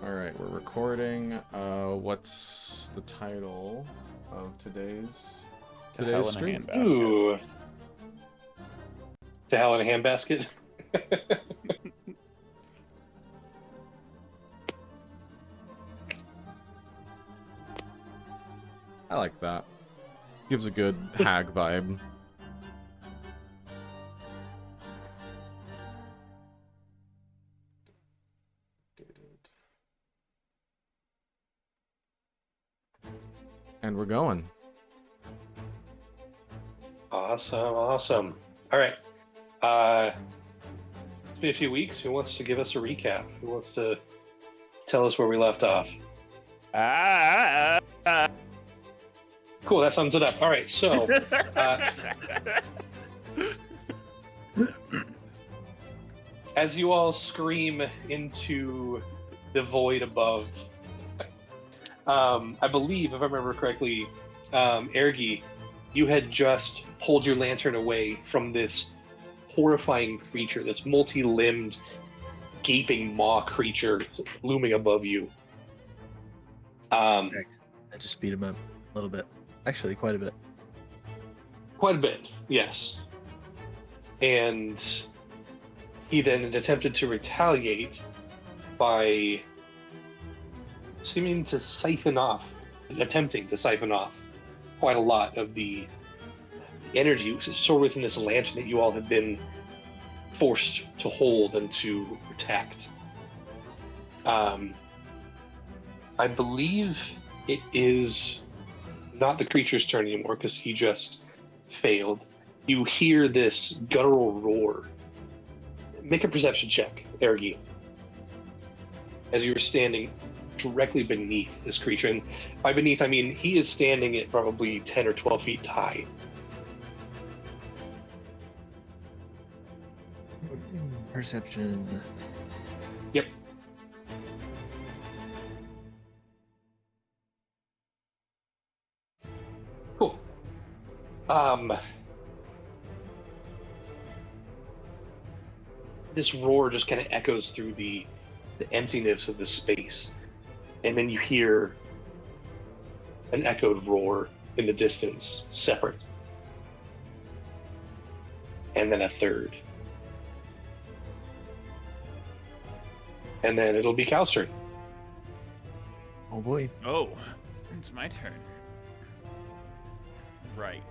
All right, we're recording. What's the title of today's hell in a stream? handbasket. Ooh. To hell in a handbasket? I like that. Gives a good hag vibe. And we're going. Awesome. All right. It's been a few weeks. Who wants to give us a recap? Who wants to tell us where we left off? Cool, that sums it up. All right, so as you all scream into the void above, I believe, if I remember correctly, Ergi, you had just pulled your lantern away from this horrifying creature, this multi-limbed, gaping maw creature looming above you. I just beat him up a little bit. Actually, quite a bit. Quite a bit, yes. And he then attempted to retaliate by attempting to siphon off quite a lot of the energy stored within this lantern that you all have been forced to hold and to protect. I believe it is not the creature's turn anymore because he just failed. You hear this guttural roar. Make a perception check, Ergi, as you're standing directly beneath this creature. And by beneath, I mean he is standing at probably 10 or 12 feet high. Perception. Yep. Cool. This roar just kind of echoes through the emptiness of the space. And then you hear an echoed roar in the distance, separate. And then a third. And then it'll be Cal's turn. Oh boy. Oh, it's my turn. Right.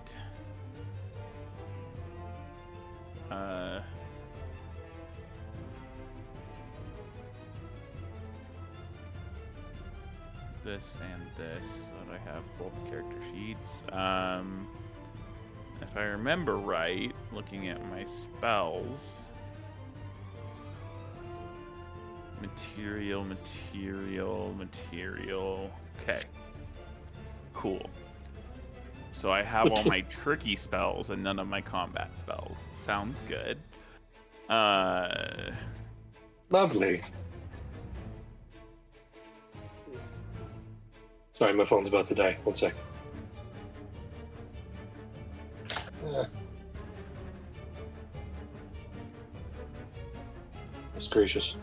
This and this, so that I have both character sheets. If I remember right, looking at my spells, material. Okay, cool. So I have all my tricky spells and none of my combat spells. Sounds good. Lovely. Sorry, my phone's about to die. 1 sec. That's gracious.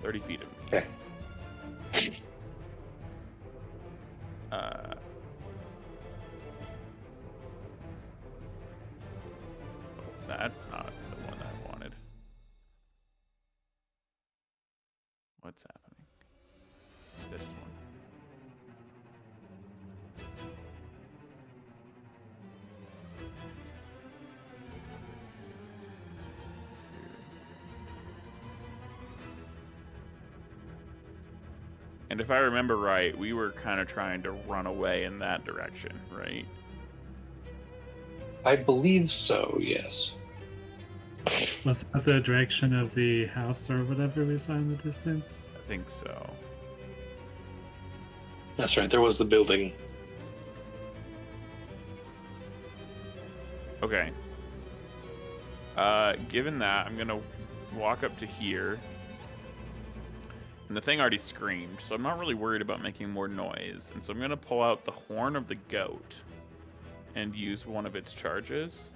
30 feet of me. Okay. That's not the one I wanted. What's happening? This one. And if I remember right, we were kind of trying to run away in that direction, right? I believe so, yes. Was that the direction of the house or whatever we saw in the distance? I think so. That's right, there was the building. Okay. Given that, I'm gonna walk up to here. And the thing already screamed, so I'm not really worried about making more noise. And so I'm gonna pull out the horn of the goat. and use one of its charges.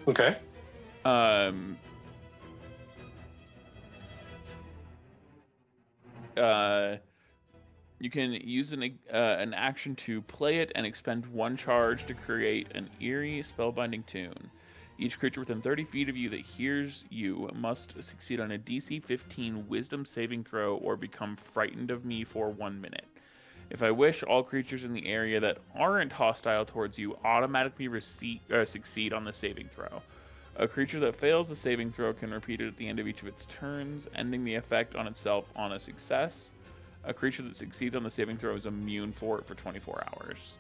Okay. You can use an action to play it and expend 1 charge to create an eerie spellbinding tune. Each creature within 30 feet of you that hears you must succeed on a DC 15 Wisdom saving throw or become frightened of me for 1 minute. If I wish, all creatures in the area that aren't hostile towards you automatically succeed on the saving throw. A creature that fails the saving throw can repeat it at the end of each of its turns, ending the effect on itself on a success. A creature that succeeds on the saving throw is immune for it for 24 hours.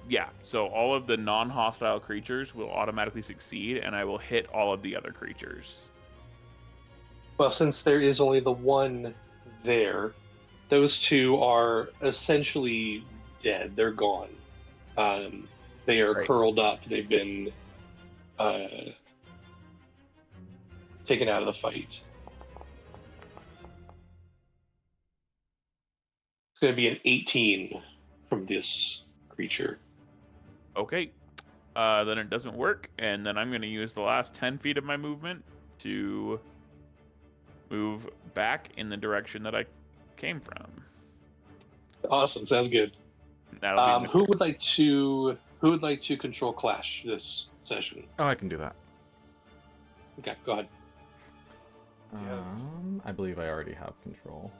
Yeah, so all of the non-hostile creatures will automatically succeed, and I will hit all of the other creatures. Well, since there is only the one there, those two are essentially dead. They're gone. They are Right. curled up. They've been taken out of the fight. It's going to be an 18 from this creature. Okay, then it doesn't work, and then I'm going to use the last 10 feet of my movement to move back in the direction that I came from. Awesome, sounds good. That'll be Who would like to control Clash this session? Oh, I can do that. Okay, go ahead. I believe I already have control.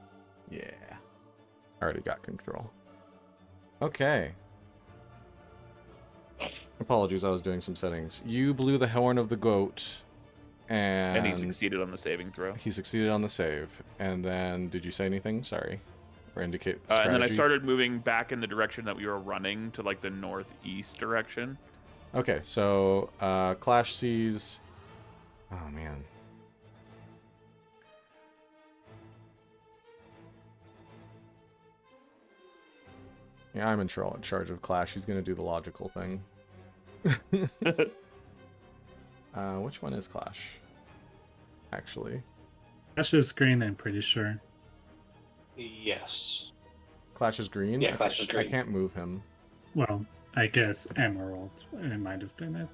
Yeah. I already got control. Okay. Apologies, I was doing some settings. You blew the horn of the goat, and he succeeded on the saving throw. He succeeded on the save. And then, did you say anything? Sorry. Or indicate strategy? And then I started moving back in the direction that we were running to, like, the northeast direction. Okay, so Clash sees... Oh, man. Yeah, I'm in charge of Clash. He's going to do the logical thing. Which one is Clash? Actually. Clash is green, I'm pretty sure. Yes. Clash is green? Yeah, Clash is green. I can't move him. Well, I guess emerald. It might have been it.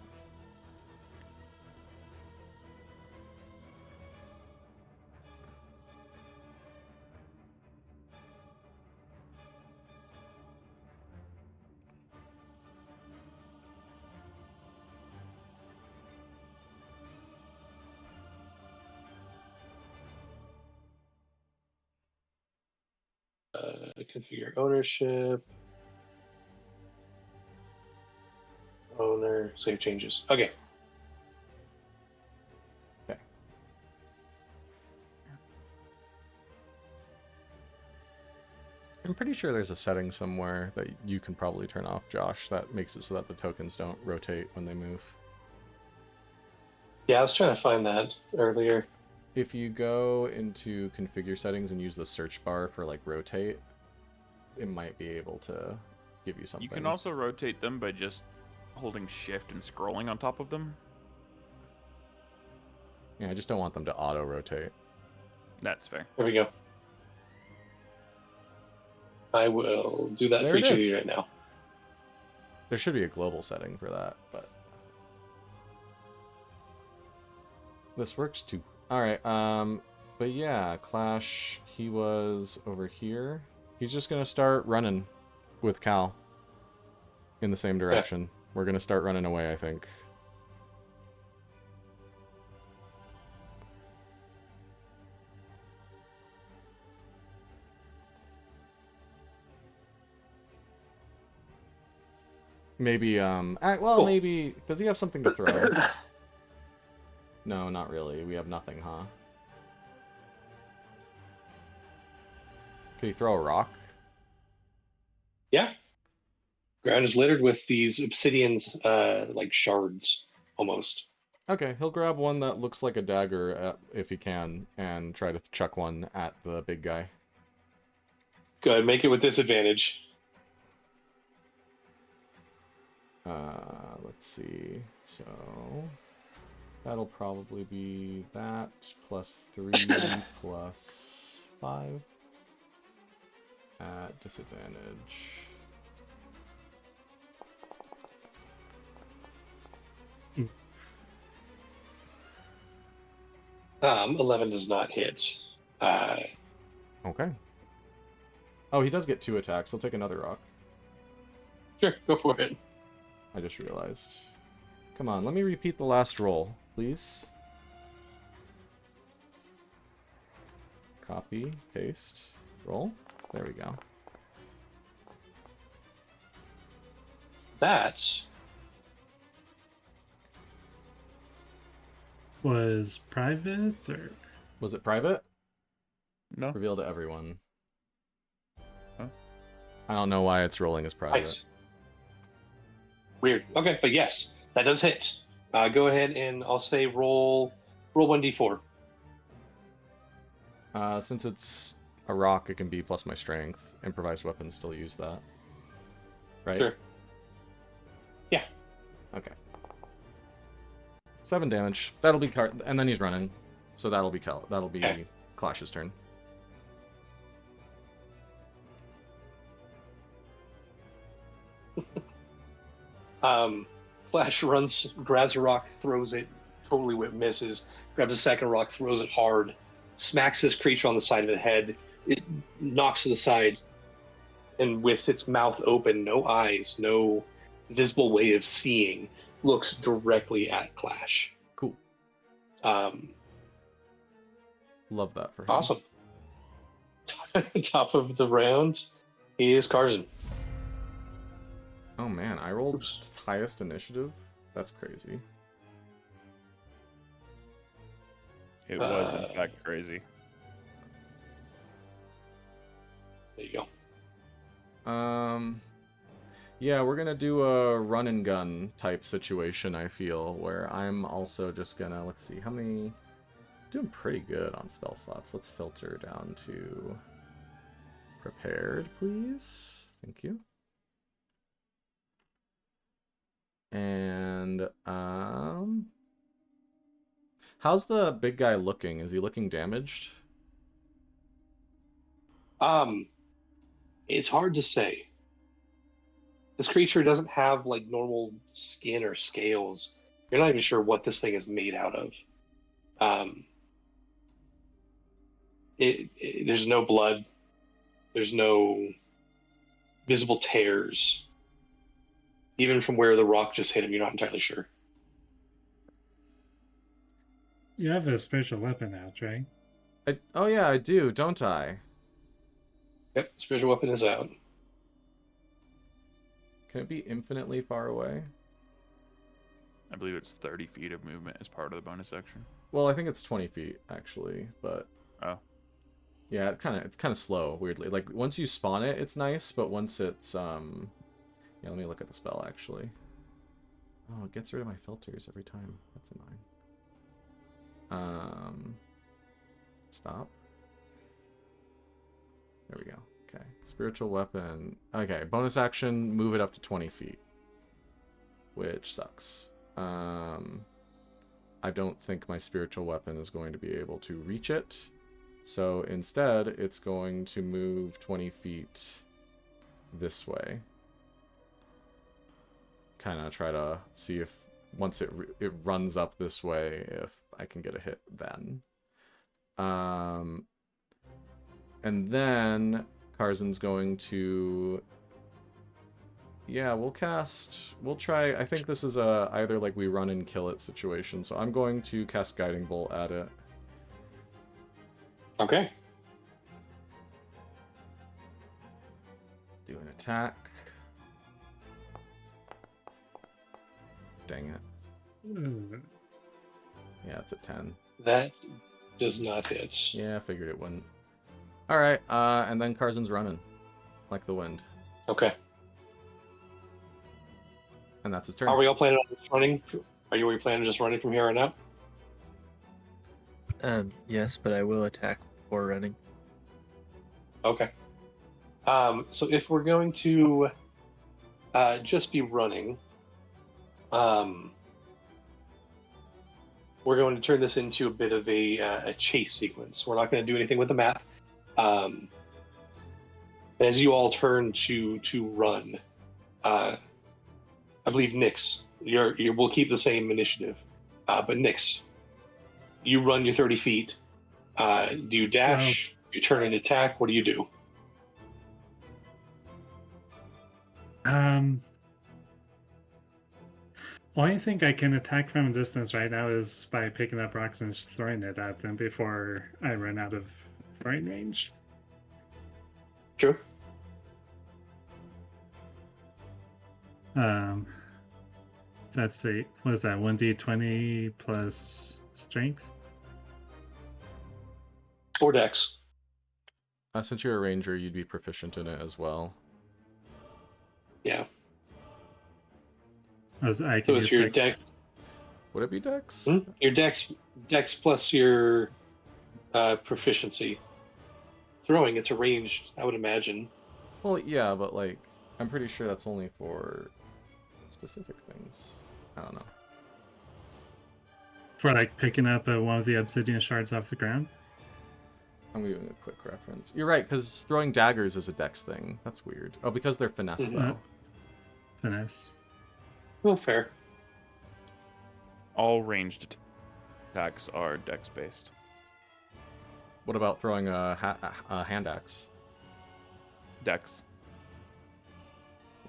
Configure ownership. Owner, save changes. Okay. Okay. I'm pretty sure there's a setting somewhere that you can probably turn off, Josh, that makes it so that the tokens don't rotate when they move. Yeah, I was trying to find that earlier. If you go into configure settings and use the search bar for like rotate, it might be able to give you something. You can also rotate them by just holding shift and scrolling on top of them. Yeah, I just don't want them to auto rotate. That's fair. There we go. I will do that There for it each of is. you right now. There should be a global setting for that, but this works too. All right, but yeah, Clash, he was over here. He's just gonna start running with Cal in the same direction. Okay. We're gonna start running away, I think. Maybe, well, cool. Maybe, does he have something to throw? No, not really. We have nothing, huh? Can he throw a rock? Yeah. Ground is littered with these obsidians, like shards, almost. Okay, he'll grab one that looks like a dagger, if he can, and try to chuck one at the big guy. Go ahead, make it with disadvantage. Let's see. So that'll probably be that plus 3 plus 5 at disadvantage. 11 does not hit. Okay. Oh, he does get 2 attacks. He'll take another rock. Sure, go for it. I just realized. Come on, let me repeat the last roll, please. Copy, paste, roll. There we go. That Was private or Was it private? No. Reveal to everyone. Huh? I don't know why it's rolling as private. nice. Weird. Okay, but yes, that does hit. Go ahead and I'll say roll 1d4. Since it's a rock, it can be plus my strength. Improvised weapons still use that. Right? Sure. Yeah. Okay. 7 damage. That'll be and then he's running, so that'll be Okay. Clash's turn. Flash runs, grabs a rock, throws it, totally misses. Grabs a second rock, throws it hard, smacks this creature on the side of the head. It knocks to the side, and with its mouth open, no eyes, no visible way of seeing, looks directly at Clash. Cool. Um, Love that for him. awesome. Top of the round is Karzan. Oh man, I rolled Oops. highest initiative? That's crazy. It was in fact crazy. There you go. Yeah, we're gonna do a run and gun type situation, I feel, where I'm also just gonna, let's see, how many... Doing pretty good on spell slots. Let's filter down to prepared, please. Thank you. And, how's the big guy looking? Is he looking damaged? It's hard to say. This creature doesn't have like normal skin or scales. You're not even sure what this thing is made out of. There's no blood. There's no visible tears. Even from where the rock just hit him, you're not entirely sure. you have a special weapon out, right? Oh yeah, I do, don't I? Yep, spiritual weapon is out. Can it be infinitely far away? I believe it's 30 feet of movement as part of the bonus action. Well, I think it's 20 feet, actually, but... Oh. Yeah, it's kind of slow, weirdly. Like, once you spawn it, it's nice, but once it's, Yeah, let me look at the spell, actually. Oh, it gets rid of my filters every time. That's annoying. Stop. There we go. Okay. Spiritual weapon. Okay, bonus action, move it up to 20 feet. Which sucks. I don't think my spiritual weapon is going to be able to reach it. So instead, it's going to move 20 feet this way. Kind of try to see if, once it runs up this way, if I can get a hit then. And then Karzan's going to... Yeah, we'll try... I think this is a either like we run and kill it situation, so I'm going to cast Guiding Bolt at it. Okay. Do an attack. Dang it. Yeah, it's a 10. That does not hit. Yeah, I figured it wouldn't. Alright, and then Karzan's running. Like the wind. Okay. And that's his turn. Are we all planning on just running? Are you planning on just running from here on out? Yes, but I will attack before running. Okay. So if we're going to just be running, we're going to turn this into a bit of a chase sequence. We're not going to do anything with the map. As you all turn to run, I believe Nyx. We'll keep the same initiative, but Nyx, you run your 30 feet. Do you dash? Do you turn and attack? What do you do? Only thing I can attack from a distance right now is by picking up rocks and just throwing it at them before I run out of throwing range. True. That's a what is that? 1d20 plus strength. Or Dex. Since you're a ranger, you'd be proficient in it as well. Yeah. I So can it's use your dex. Dex. Would it be Dex? Your Dex plus your proficiency. Throwing, it's a ranged, I would imagine. Well, yeah, but like, I'm pretty sure that's only for specific things. I don't know. For like picking up one of the obsidian shards off the ground. I'm giving a quick reference. You're right, because throwing daggers is a Dex thing. That's weird. Oh, because they're finesse, though. Finesse. Oh, fair. All ranged attacks are dex based. What about throwing a hand axe? Dex.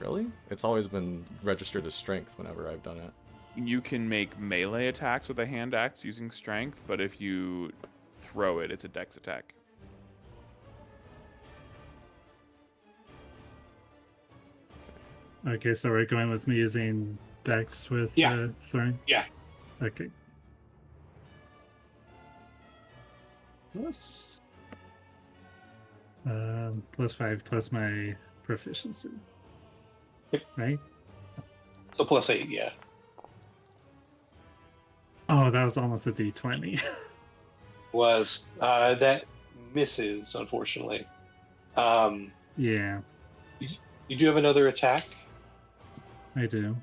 Really? It's always been registered as strength whenever I've done it. You can make melee attacks with a hand axe using strength, but if you throw it, it's a dex attack. Okay, so we're going with me using dex with throwing? Yeah. Okay. Plus, +5 plus my proficiency. Yep. Right? So +8, yeah. Oh, that was almost a d20. Was that misses, unfortunately. Yeah, You do have another attack. I do.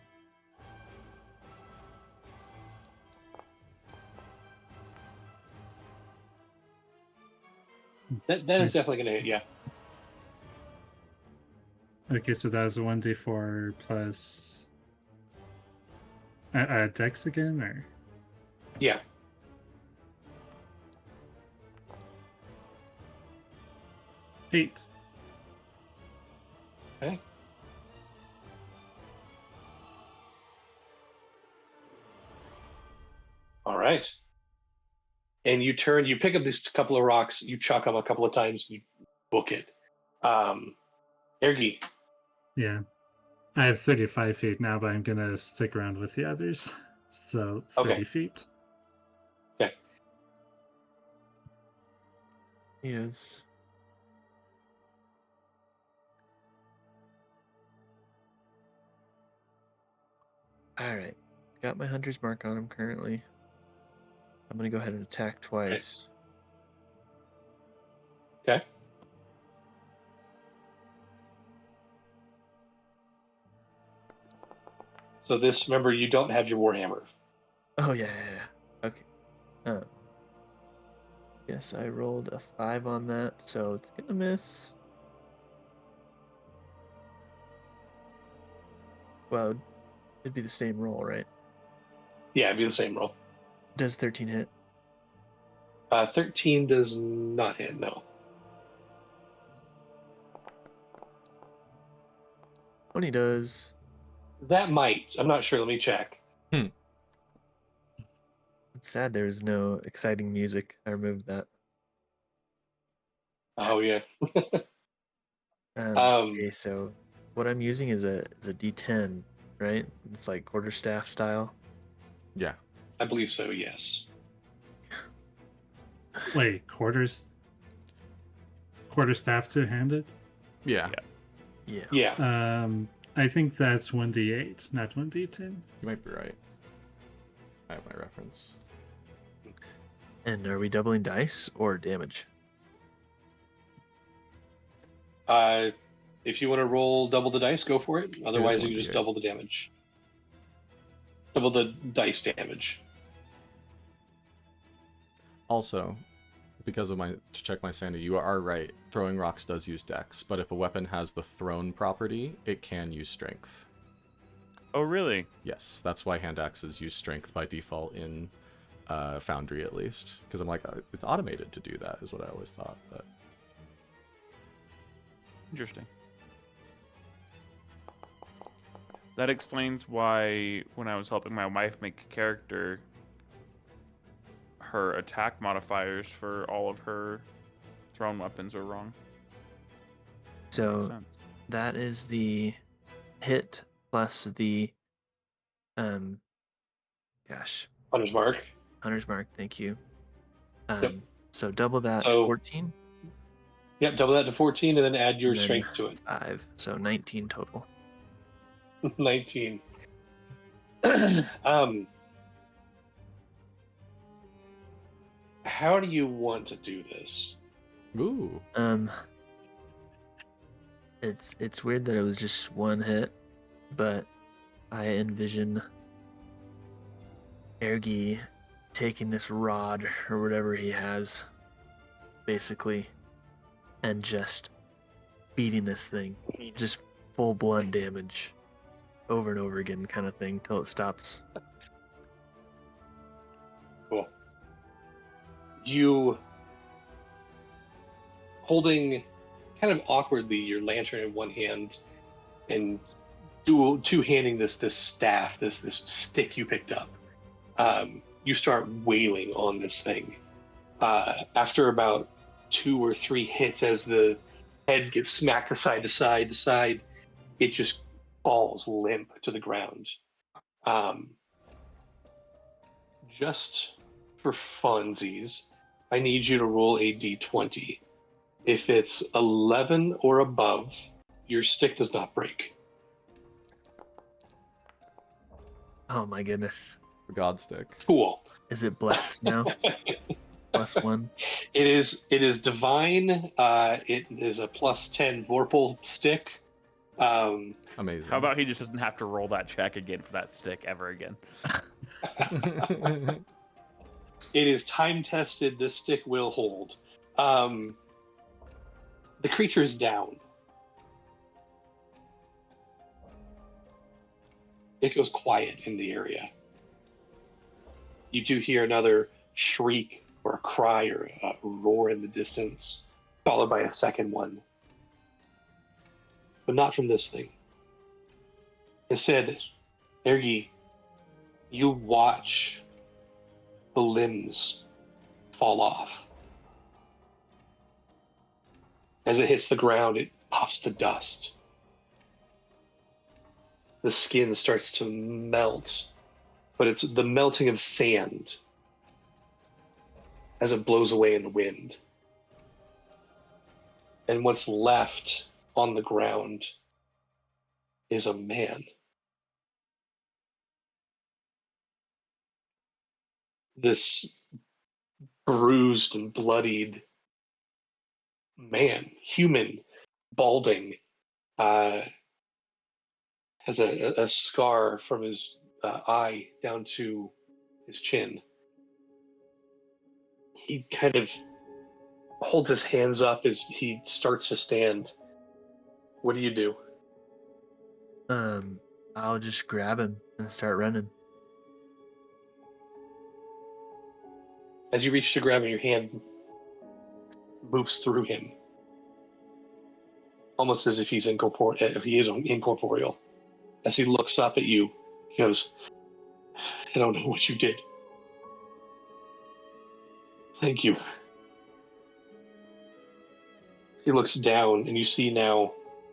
That is Nice. definitely going to hit, yeah. Okay, so that was a 1d4 plus dex again, or Yeah. eight. Okay. All right. And you pick up these couple of rocks, you chuck them a couple of times, you book it. Ergi, Yeah, I have 35 feet now, but I'm gonna stick around with the others. So 30 Okay. feet. Okay. Yes. Alright. Got my hunter's mark on him currently. I'm gonna go ahead and attack twice. Okay. So this, remember, you don't have your warhammer. Oh yeah. Okay. Yes, I rolled a 5 on that, so it's gonna miss. Well, it'd be the same roll, right? Yeah, it'd be the same roll. Does 13 hit? 13 does not hit, no. 20 does. That might. I'm not sure. Let me check. It's sad there's no exciting music. I removed that. Oh, yeah. Okay, so what I'm using is a D10, right? It's like quarterstaff style. Yeah. I believe so, yes. Wait, quarterstaff two-handed? Yeah. Yeah. Yeah. I think that's 1d8, not 1d10. You might be right. I have my reference. And are we doubling dice or damage? If you want to roll double the dice, go for it. Otherwise, you can just 1d8. double the damage. Double the dice damage. Also, because of to check my sanity, you are right. Throwing rocks does use dex, but if a weapon has the thrown property, it can use strength. Oh, really? Yes, that's why hand axes use strength by default in Foundry, at least. Because I'm like, it's automated to do that, is what I always thought. But Interesting. That explains why when I was helping my wife make a character, her attack modifiers for all of her thrown weapons were wrong. Makes So sense. that is the hit plus the gosh, Hunter's mark. Hunter's mark. Thank you. Yep. So double that, So- 14, Yep, double that to 14 and then add your and then strength to it. 5. So 19 total. 19. How do you want to do this? ooh, It's weird that it was just one hit, but I envision Ergi taking this rod or whatever he has, basically, and just beating this thing, just full blood damage, over and over again, kind of thing, till it stops. Cool. You holding kind of awkwardly your lantern in one hand and two-handing this staff, this stick you picked up. You start wailing on this thing. After about 2 or 3 hits, as the head gets smacked side to side, it just falls limp to the ground. Just for funsies, I need you to roll a d20. If it's 11 or above, your stick does not break. Oh my goodness. the God stick. Cool. Is it blessed now? +1? It is divine. It is a +10 Vorpal stick. Amazing. How about he just doesn't have to roll that check again for that stick ever again? It is time tested. This stick will hold. The creature is down. It goes quiet in the area. You do hear another shriek or a cry or a roar in the distance, followed by a second one. But not from this thing. Instead, Ergi, you watch the limbs fall off. As it hits the ground, it puffs to dust. The skin starts to melt, but it's the melting of sand as it blows away in the wind. And what's left on the ground is a man. This bruised and bloodied man, human, balding, has a scar from his eye down to his chin. He kind of holds his hands up as he starts to stand. What do you do? I'll just grab him and start running. As you reach to grab him, your hand moves through him, almost as if he is incorporeal. As he looks up at you, he goes, "I don't know what you did. Thank you." He looks down, and you see now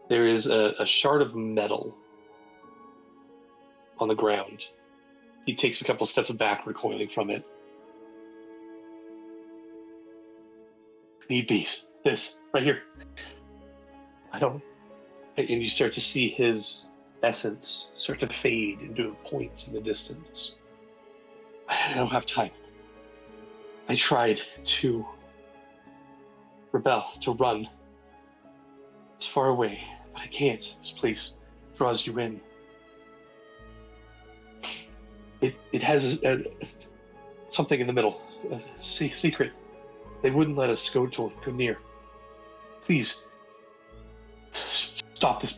there is a shard of metal on the ground. He takes a couple steps back, recoiling from it. Need these. This, right here. I don't... And you start to see his essence start to fade into a point in the distance. I don't have time. I tried to rebel, to run as far away, but I can't. This place draws you in. It has something in the middle, a secret. They wouldn't let us go near. Please, stop this.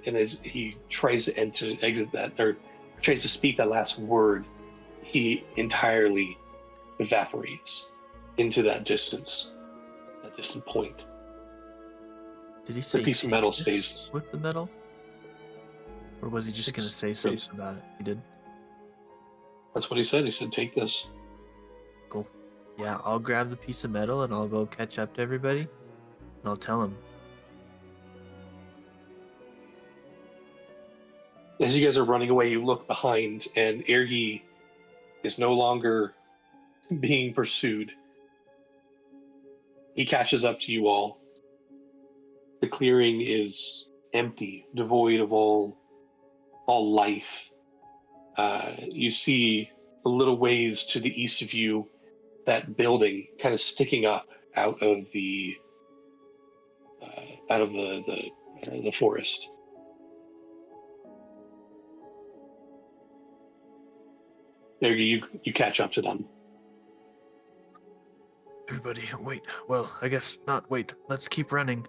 and as he tries to exit that, or tries to speak that last word, he entirely evaporates into that distant point. Did he say piece of take metal this stays- with the metal? Or was he just going to It's say stays. something about it? He did? That's what he said. He said, "Take this." Cool. Yeah, I'll grab the piece of metal and I'll go catch up to everybody. And I'll tell him. As you guys are running away, you look behind, and Ergi is no longer being pursued. He catches up to you all. The clearing is empty, devoid of all life. You see a little ways to the east of you, that building kind of sticking up out of the forest. There you catch up to them. Everybody, wait. Well, I guess not. Wait. Let's keep running.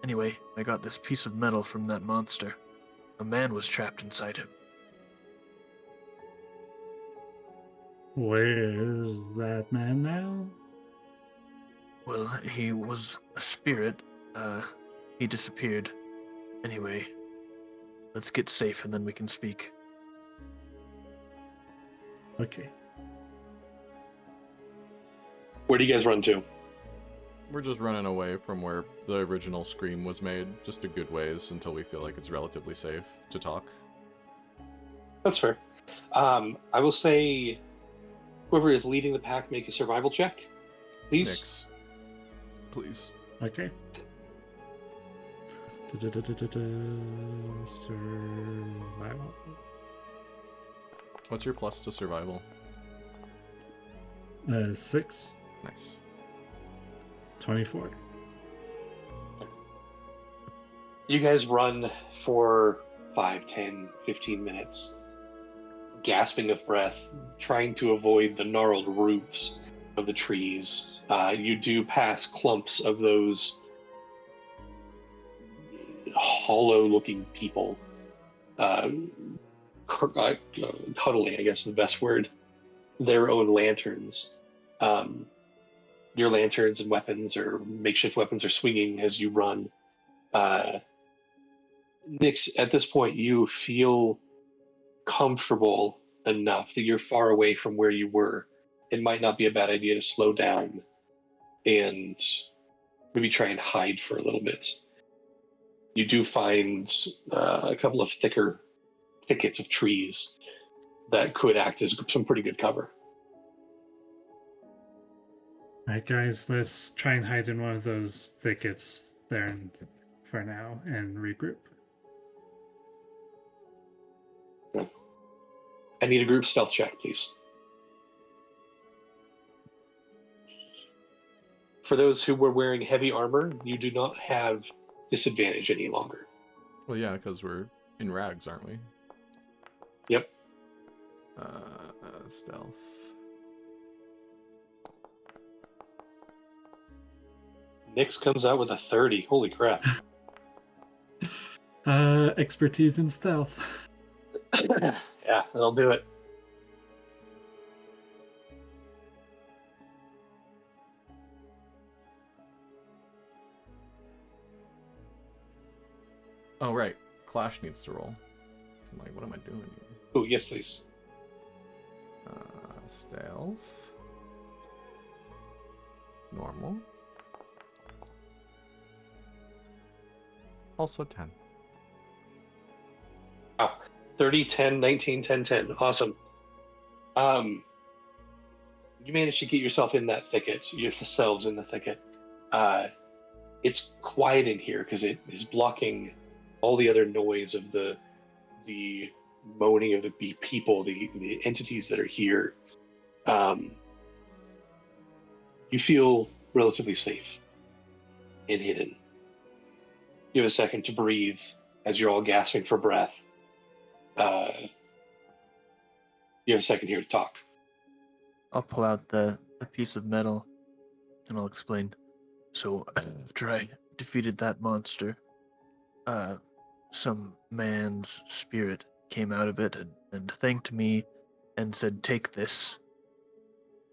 Anyway, I got this piece of metal from that monster. A man was trapped inside him. Where is that man now? Well, he was a spirit. He disappeared. Anyway, let's get safe and then we can speak. Okay. Where do you guys run to? We're just running away from where the original scream was made, just a good ways until we feel like it's relatively safe to talk. That's fair. I will say, whoever is leading the pack, make a survival check, please. Nix. Please. Okay. Survival. What's your plus to survival? 6, Nice. 24. You guys run for 5, 10, 15 minutes, gasping of breath, trying to avoid the gnarled roots of the trees. You do pass clumps of those hollow-looking people, cuddling, I guess is the best word, their own lanterns. Your lanterns and weapons, or makeshift weapons, are swinging as you run. Nix, at this point, you feel comfortable enough that you're far away from where you were. It might not be a bad idea to slow down and maybe try and hide for a little bit. You do find a couple of thicker thickets of trees that could act as some pretty good cover. Alright, guys, let's try and hide in one of those thickets there for now and regroup. I need a group stealth check, please. For those who were wearing heavy armor, you do not have disadvantage any longer. Well, yeah, because we're in rags, aren't we? Yep. Stealth. Nix comes out with a 30. Holy crap. Expertise in stealth. Yeah, that'll do it. Oh, right. Clash needs to roll. I'm like, what am I doing here? Oh, yes, please. Stealth. Normal. Also 10. 30, 10, 19, 10, 10. Awesome. You managed to get yourself in that thicket, yourselves in the thicket. It's quiet in here because it is blocking all the other noise of the moaning of the people, the entities that are here. You feel relatively safe and hidden. You have a second to breathe as you're all gasping for breath. You have a second here to talk. I'll pull out the piece of metal and I'll explain. So after I defeated that monster, some man's spirit came out of it and thanked me and said, "Take this."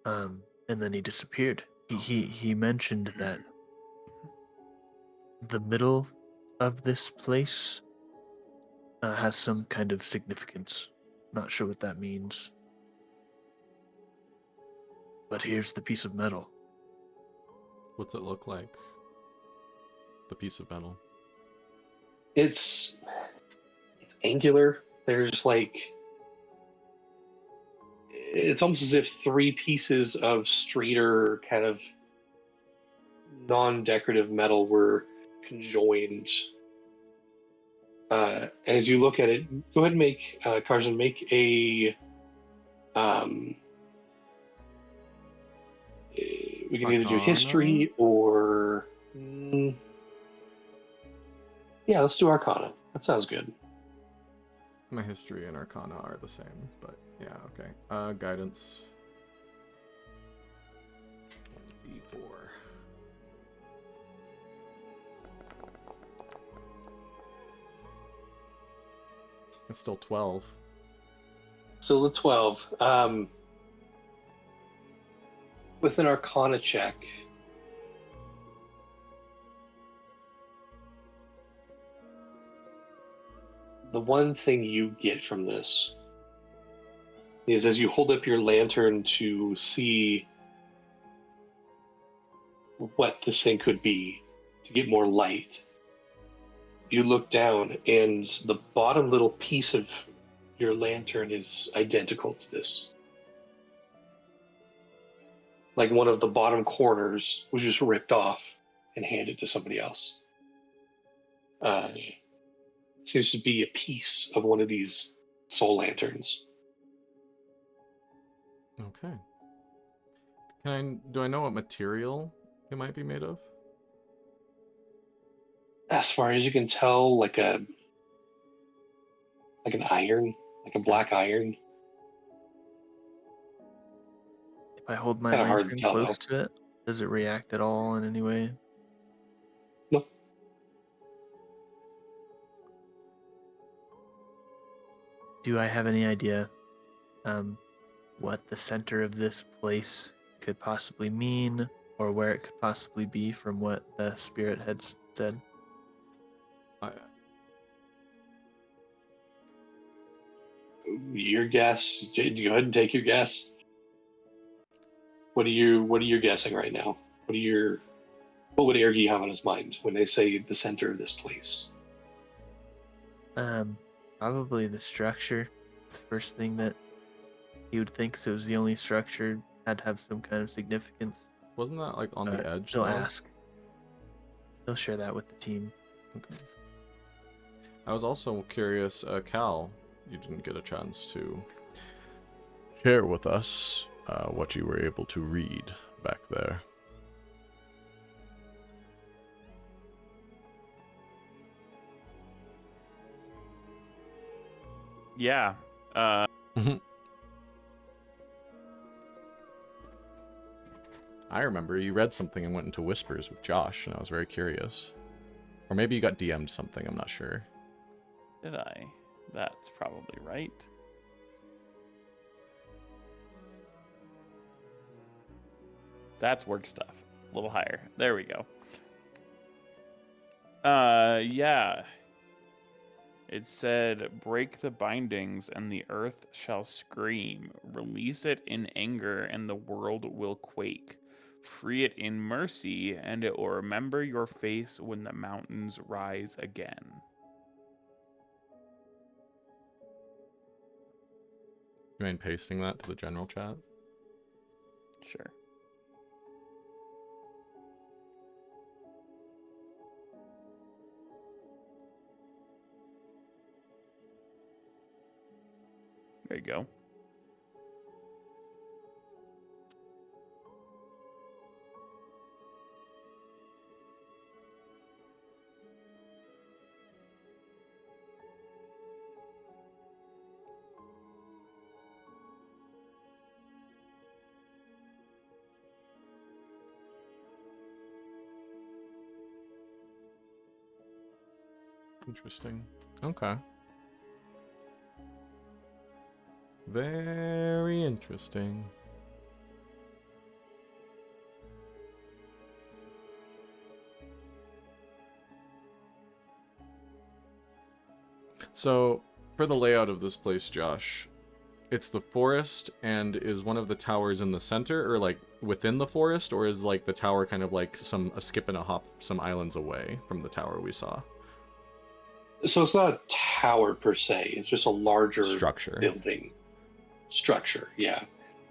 And then he disappeared. He mentioned that the middle of this place has some kind of significance. Not sure what that means. But here's the piece of metal. What's it look like? The piece of metal. It's angular. There's like, it's almost as if three pieces of straighter kind of non-decorative metal were conjoined. And as you look at it, go ahead and make Carson make a. We can either do Arcana? history or. Yeah, let's do Arcana. That sounds good. My history and Arcana are the same, but yeah, okay. Guidance. D4. It's still 12. So the 12. With an Arcana check, the one thing you get from this is as you hold up your lantern to see what this thing could be, to get more light, you look down and the bottom little piece of your lantern is identical to this. Like one of the bottom corners was just ripped off and handed to somebody else. Seems to be a piece of one of these soul lanterns. Okay. Do I know what material it might be made of? As far as you can tell, like an iron, like a black iron. If I hold my Kind of hard to lantern tell, close though. to it, does it react at all in any way? No. Do I have any idea what the center of this place could possibly mean, or where it could possibly be from what the spirit had said? Your guess. Go ahead and take your guess. What are you guessing right now? What would Ergi have on his mind when they say the center of this place? Probably the structure. It's the first thing that he would think, so it was the only structure had to have some kind of significance. Wasn't that like on the edge? They'll though? ask. They'll share that with the team. Okay. I was also curious, Cal, you didn't get a chance to share with us what you were able to read back there. Yeah. I remember you read something and went into whispers with Josh, and I was very curious. Or maybe you got DM'd something, I'm not sure. Did I? That's probably right. That's work stuff. A little higher. There we go. Yeah. It said, break the bindings and the earth shall scream. Release it in anger and the world will quake. Free it in mercy and it will remember your face when the mountains rise again. You mind pasting that to the general chat? Sure. There you go. Interesting. Okay. Very interesting. So, for the layout of this place, Josh, it's the forest, and is one of the towers in the center, or like within the forest, or is like the tower kind of like a skip and a hop some islands away from the tower we saw? So it's not a tower per se. It's just a larger Structure. building structure. Yeah.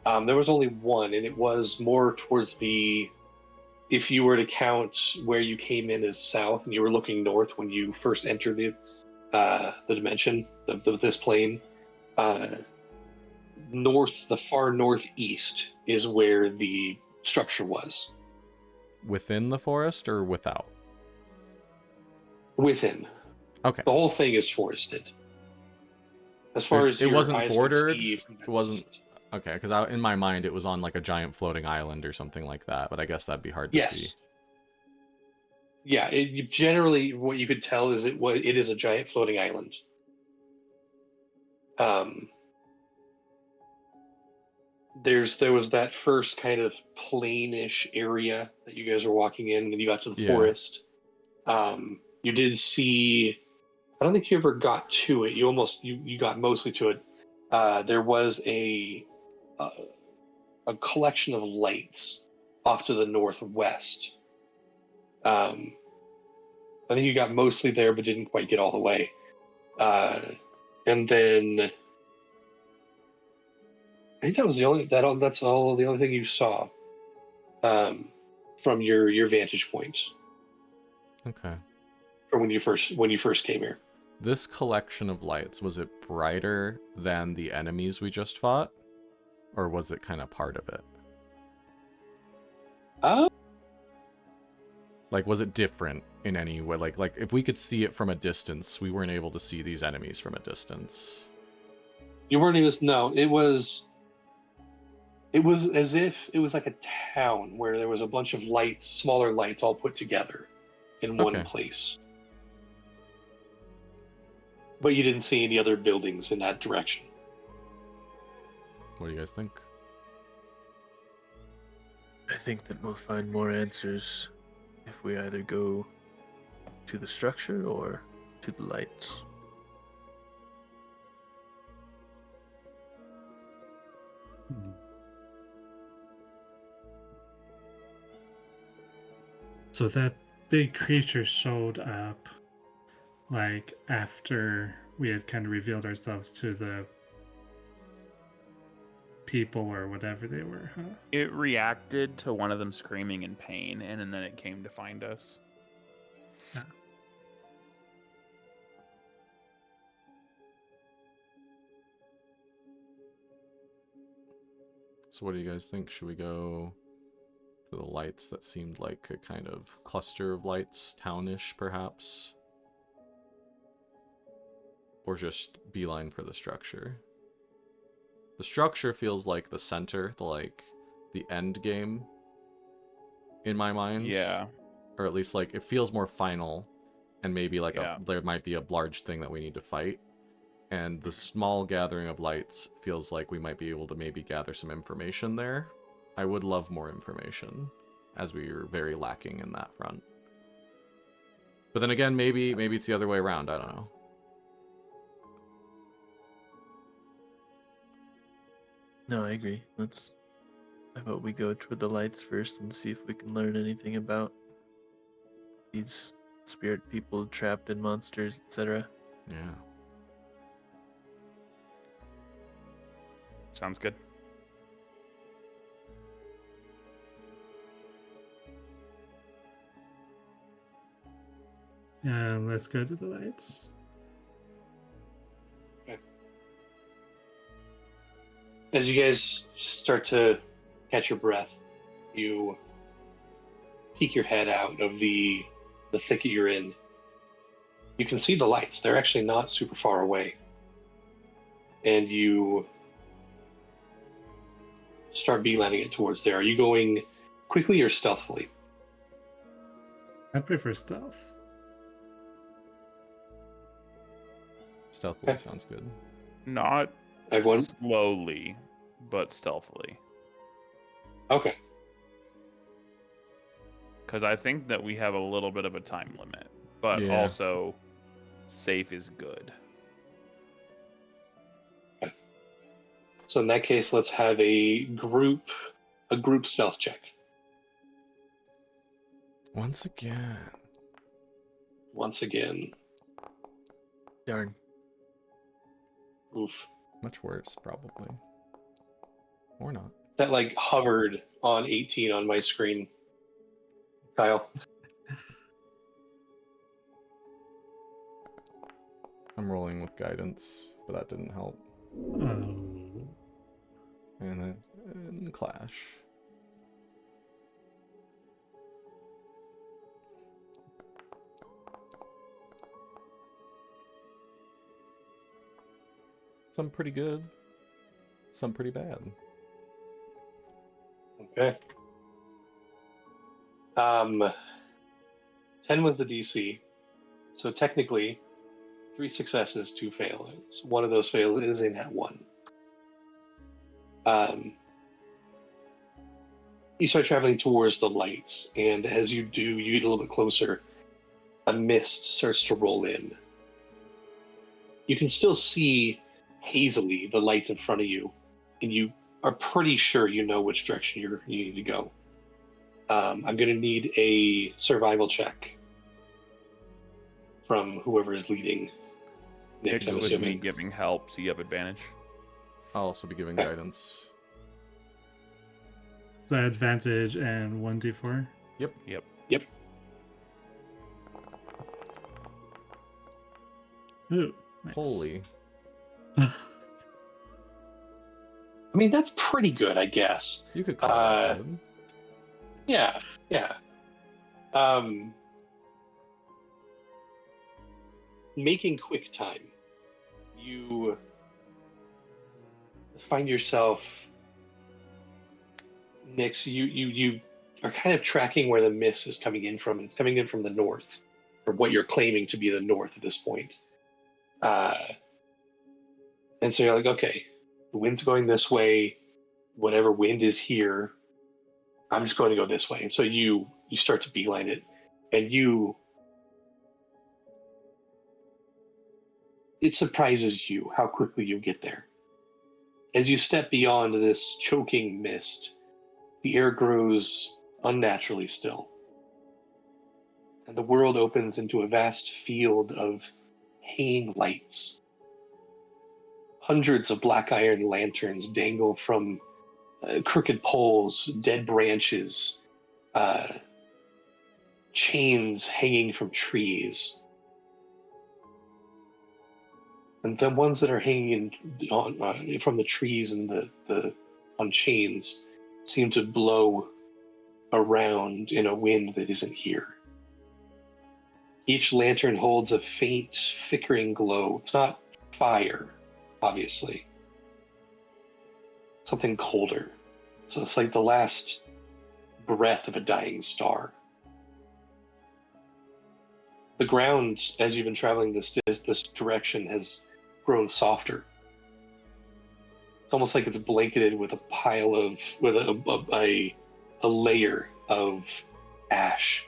There was only one, and it was more towards the. If you were to count where you came in as south, and you were looking north when you first entered the dimension, this plane, the far northeast is where the structure was. Within the forest or without? Within. Okay. The whole thing is forested. As far as it your wasn't eyes bordered. can see from that It wasn't. distance. Okay, because in my mind it was on like a giant floating island or something like that, but I guess that'd be hard to see. Yes. Yeah, generally what you could tell is it is a giant floating island. There was that first kind of plainish area that you guys were walking in, and you got to the Yeah. forest. You did see. I don't think you ever got to it. You got mostly to it. There was a collection of lights off to the northwest. I think you got mostly there, but didn't quite get all the way. And then I think that was that's all the only thing you saw from your vantage point Okay. from when you first came here. This collection of lights, was it brighter than the enemies we just fought? Or was it kind of part of it? Like, was it different in any way? Like if we could see it from a distance, we weren't able to see these enemies from a distance. You weren't even no. It was as if it was like a town where there was a bunch of lights, smaller lights, all put together in one place. But you didn't see any other buildings in that direction. What do you guys think? I think that we'll find more answers if we either go to the structure or to the lights. So that big creature showed up, like, after we had kind of revealed ourselves to the people or whatever they were, huh? It reacted to one of them screaming in pain, and then it came to find us. Yeah. So what do you guys think? Should we go to the lights that seemed like a kind of cluster of lights, townish perhaps? Or just beeline for the structure? The structure feels like the center, the end game in my mind. Yeah. Or at least like it feels more final, and maybe like Yeah. there might be a large thing that we need to fight. And the small gathering of lights feels like we might be able to maybe gather some information there. I would love more information, as we are very lacking in that front. But then again, maybe it's the other way around. I don't know. No, I agree. How about we go toward the lights first and see if we can learn anything about these spirit people trapped in monsters, etc. Yeah. Sounds good. Let's go to the lights. As you guys start to catch your breath, you peek your head out of the thicket you're in. You can see the lights. They're actually not super far away. And you start beelining it towards there. Are you going quickly or stealthily? I prefer stealth. Stealthily Okay. sounds good. Not Everyone? slowly, but stealthily. Okay. Because I think that we have a little bit of a time limit, but Yeah. also safe is good. So in that case, let's have a group stealth check. Once again. Once again. Darn. Oof. Much worse, probably. Or not. That like hovered on 18 on my screen. Kyle. I'm rolling with guidance, but that didn't help. Oh. And then clash. Some pretty good. Some pretty bad. Okay. 10 was the DC. So technically, 3 successes, 2 fails. One of those fails is in that one. You start traveling towards the lights, and as you do, you get a little bit closer. A mist starts to roll in. You can still see hazily the lights in front of you, and you are pretty sure you know which direction you need to go. I'm going to need a survival check from whoever is leading. Nick, I'm With me assuming. giving help, so you have advantage. I'll also be giving Okay. guidance. The advantage and 1d4. Yep. Yep. Ooh, nice. Holy. I mean, that's pretty good, I guess. You could call that good. Yeah. Making quick time, you find yourself Nix. You are kind of tracking where the mist is coming in from. It's coming in from the north, or what you're claiming to be the north at this point. And so you're like, okay, the wind's going this way. Whatever wind is here, I'm just going to go this way. And so you start to beeline it, and it surprises you how quickly you get there. As you step beyond this choking mist, the air grows unnaturally still, and the world opens into a vast field of hanging lights. Hundreds of black iron lanterns dangle from crooked poles, dead branches, chains hanging from trees. And the ones that are hanging from the trees and the on chains seem to blow around in a wind that isn't here. Each lantern holds a faint, flickering glow. It's not fire, obviously. Something colder. So it's like the last breath of a dying star. The ground, as you've been traveling this direction, has grown softer. It's almost like it's blanketed with a pile of a layer of ash.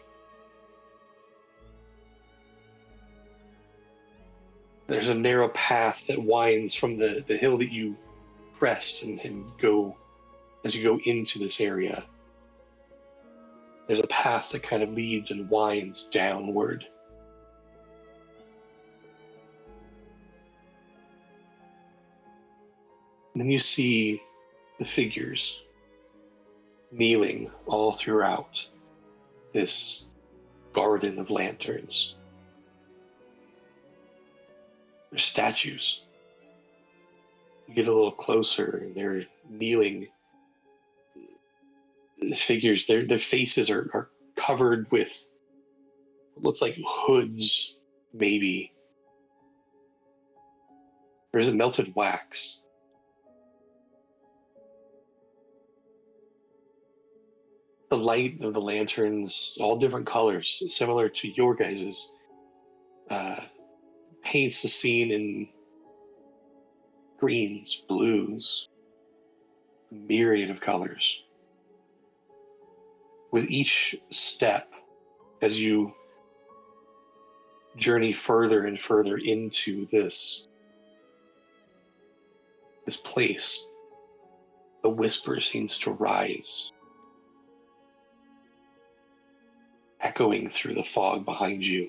There's a narrow path that winds from the hill that you crest and go as you go into this area. There's a path that kind of leads and winds downward. And then you see the figures kneeling all throughout this garden of lanterns. They're statues. You get a little closer, and they're kneeling. The figures, their faces are covered with what look like hoods, maybe. There's a melted wax. The light of the lanterns, all different colors, similar to your guys's, paints the scene in greens, blues, a myriad of colors. With each step, as you journey further and further into this place, a whisper seems to rise, echoing through the fog behind you.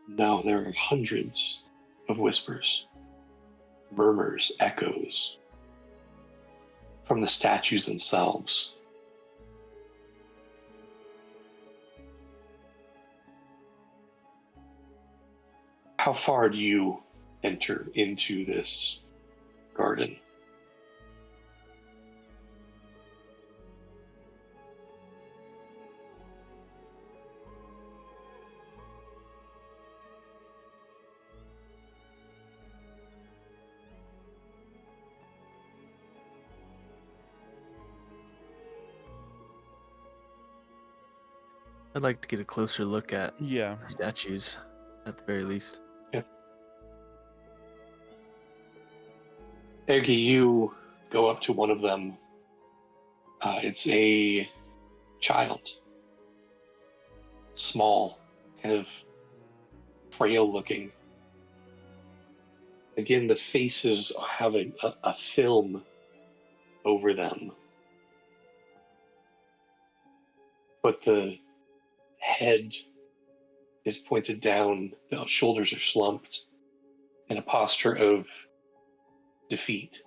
No, there are hundreds of whispers, murmurs, echoes from the statues themselves. How far do you enter into this garden? I'd like to get a closer look at Yeah. the statues, at the very least. Eggy, you go up to one of them. It's a child, small, kind of frail looking. Again, the faces have a film over them, but the head is pointed down, the shoulders are slumped in a posture of defeat.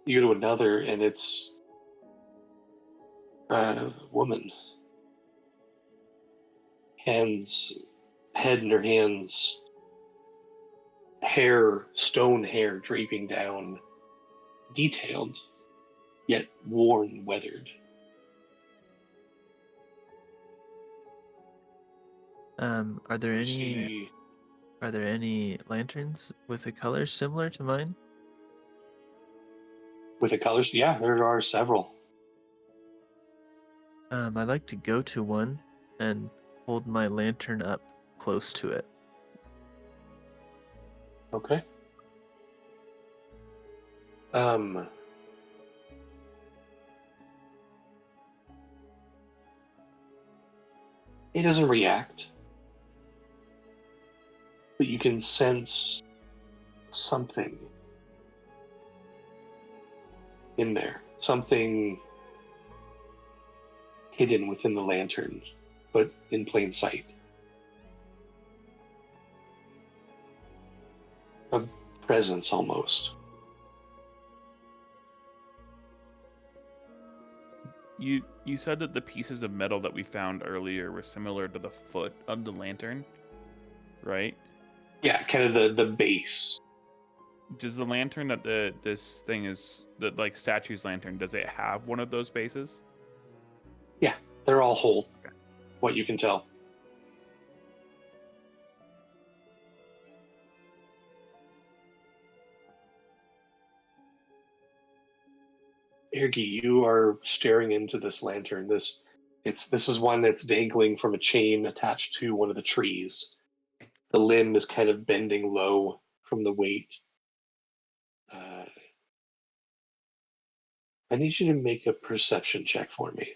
You go to another, and it's a woman. Head in her hands, hair, stone hair draping down, detailed, yet worn, weathered. Are there You any see are there any lanterns with a color similar to mine? with the colors, yeah, there are several. I'd like to go to one and hold my lantern up close to it. Okay. It doesn't react, but you can sense something in there, something hidden within the lantern, but in plain sight. A presence almost. You said that the pieces of metal that we found earlier were similar to the foot of the lantern, right? Yeah, kind of the base. Does the lantern that this thing is the like statue's lantern, does it have one of those bases? Yeah, they're all whole, Okay. what you can tell. Ergi, you are staring into this lantern. This is one that's dangling from a chain attached to one of the trees. The limb is kind of bending low from the weight. I need you to make a perception check for me.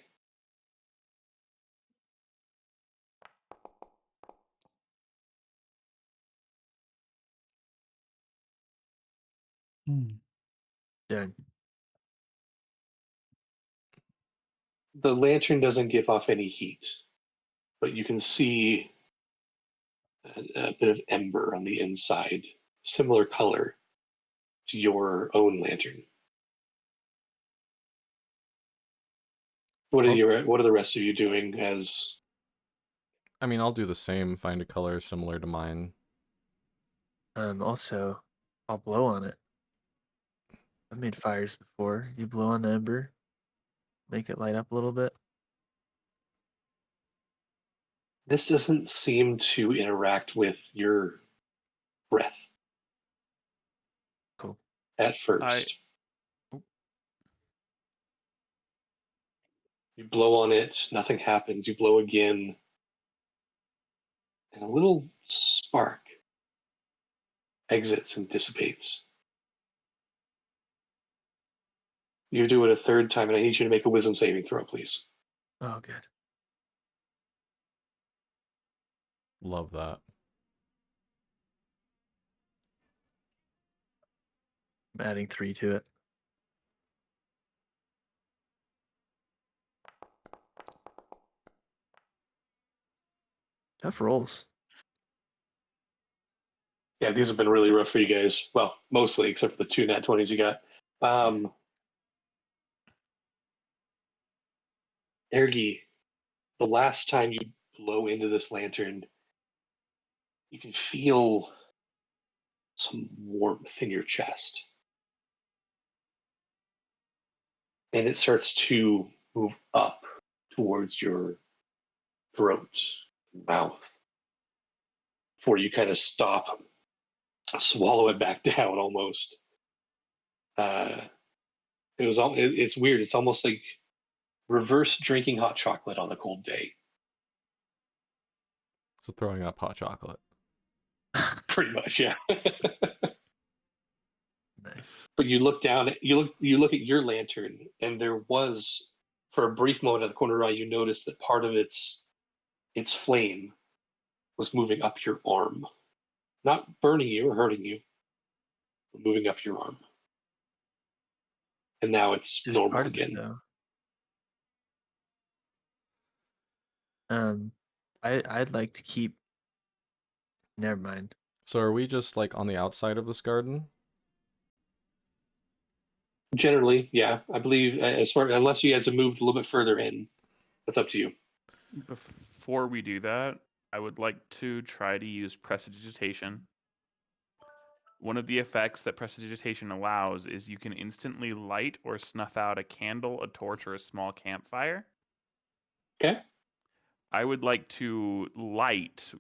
Done. The lantern doesn't give off any heat, but you can see a bit of ember on the inside, similar color to your own lantern. What Oh. are the rest of you doing as I mean, I'll do the same, find a color similar to mine. Also, I'll blow on it. I've made fires before. You blow on the ember, make it light up a little bit. this doesn't seem to interact with your breath. Cool. at first. Oh. You blow on it, nothing happens. You blow again, and a little spark exits and dissipates. You do it a third time, and I need you to make a wisdom saving throw, please. Oh, good. Love that. I'm adding 3 to it. Tough rolls. Yeah, these have been really rough for you guys. Well, mostly, except for the 2 nat 20s you got. Ergi, the last time you blow into this lantern, you can feel some warmth in your chest. And it starts to move up towards your throat, mouth, before you kind of stop, swallow it back down almost. It's weird. It's almost like reverse drinking hot chocolate on a cold day. So throwing up hot chocolate. Pretty much, yeah. Nice. But you look down, you look at your lantern, and there was, for a brief moment at the corner of your eye, you notice that part of its flame was moving up your arm, not burning you or hurting you, but moving up your arm. And now it's Just normal part of it, again. though. I'd like to keep. Never mind. So are we just like on the outside of this garden? Generally, yeah, I believe unless you guys have moved a little bit further in, that's up to you. Before we do that, I would like to try to use prestidigitation. One of the effects that prestidigitation allows is you can instantly light or snuff out a candle, a torch, or a small campfire. Okay. I would like to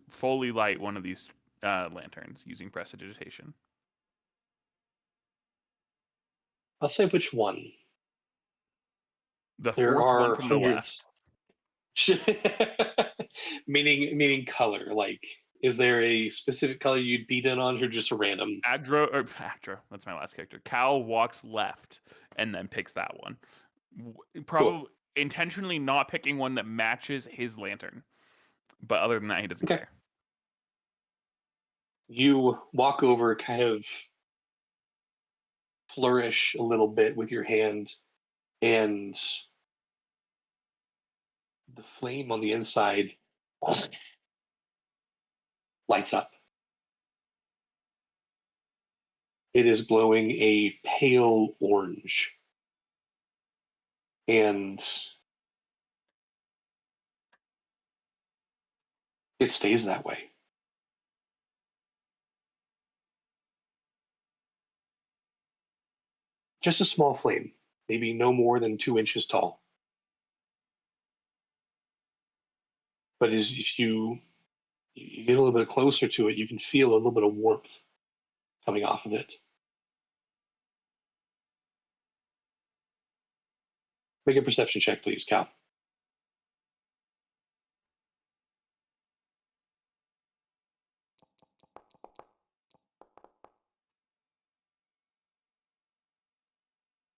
fully light one of these lanterns using prestidigitation. I'll say which one. The There fourth one are from hundreds. the left. meaning color. Like, is there a specific color you'd beat in on, or just a random? Adro, that's my last character. Cal walks left and then picks that one. Probably Cool. intentionally not picking one that matches his lantern. But other than that, he doesn't Okay. care. You walk over, kind of flourish a little bit with your hand, and the flame on the inside lights up. It is glowing a pale orange. And it stays that way. Just a small flame, maybe no more than 2 inches tall. But as if you get a little bit closer to it, you can feel a little bit of warmth coming off of it. Make a perception check, please, Cal.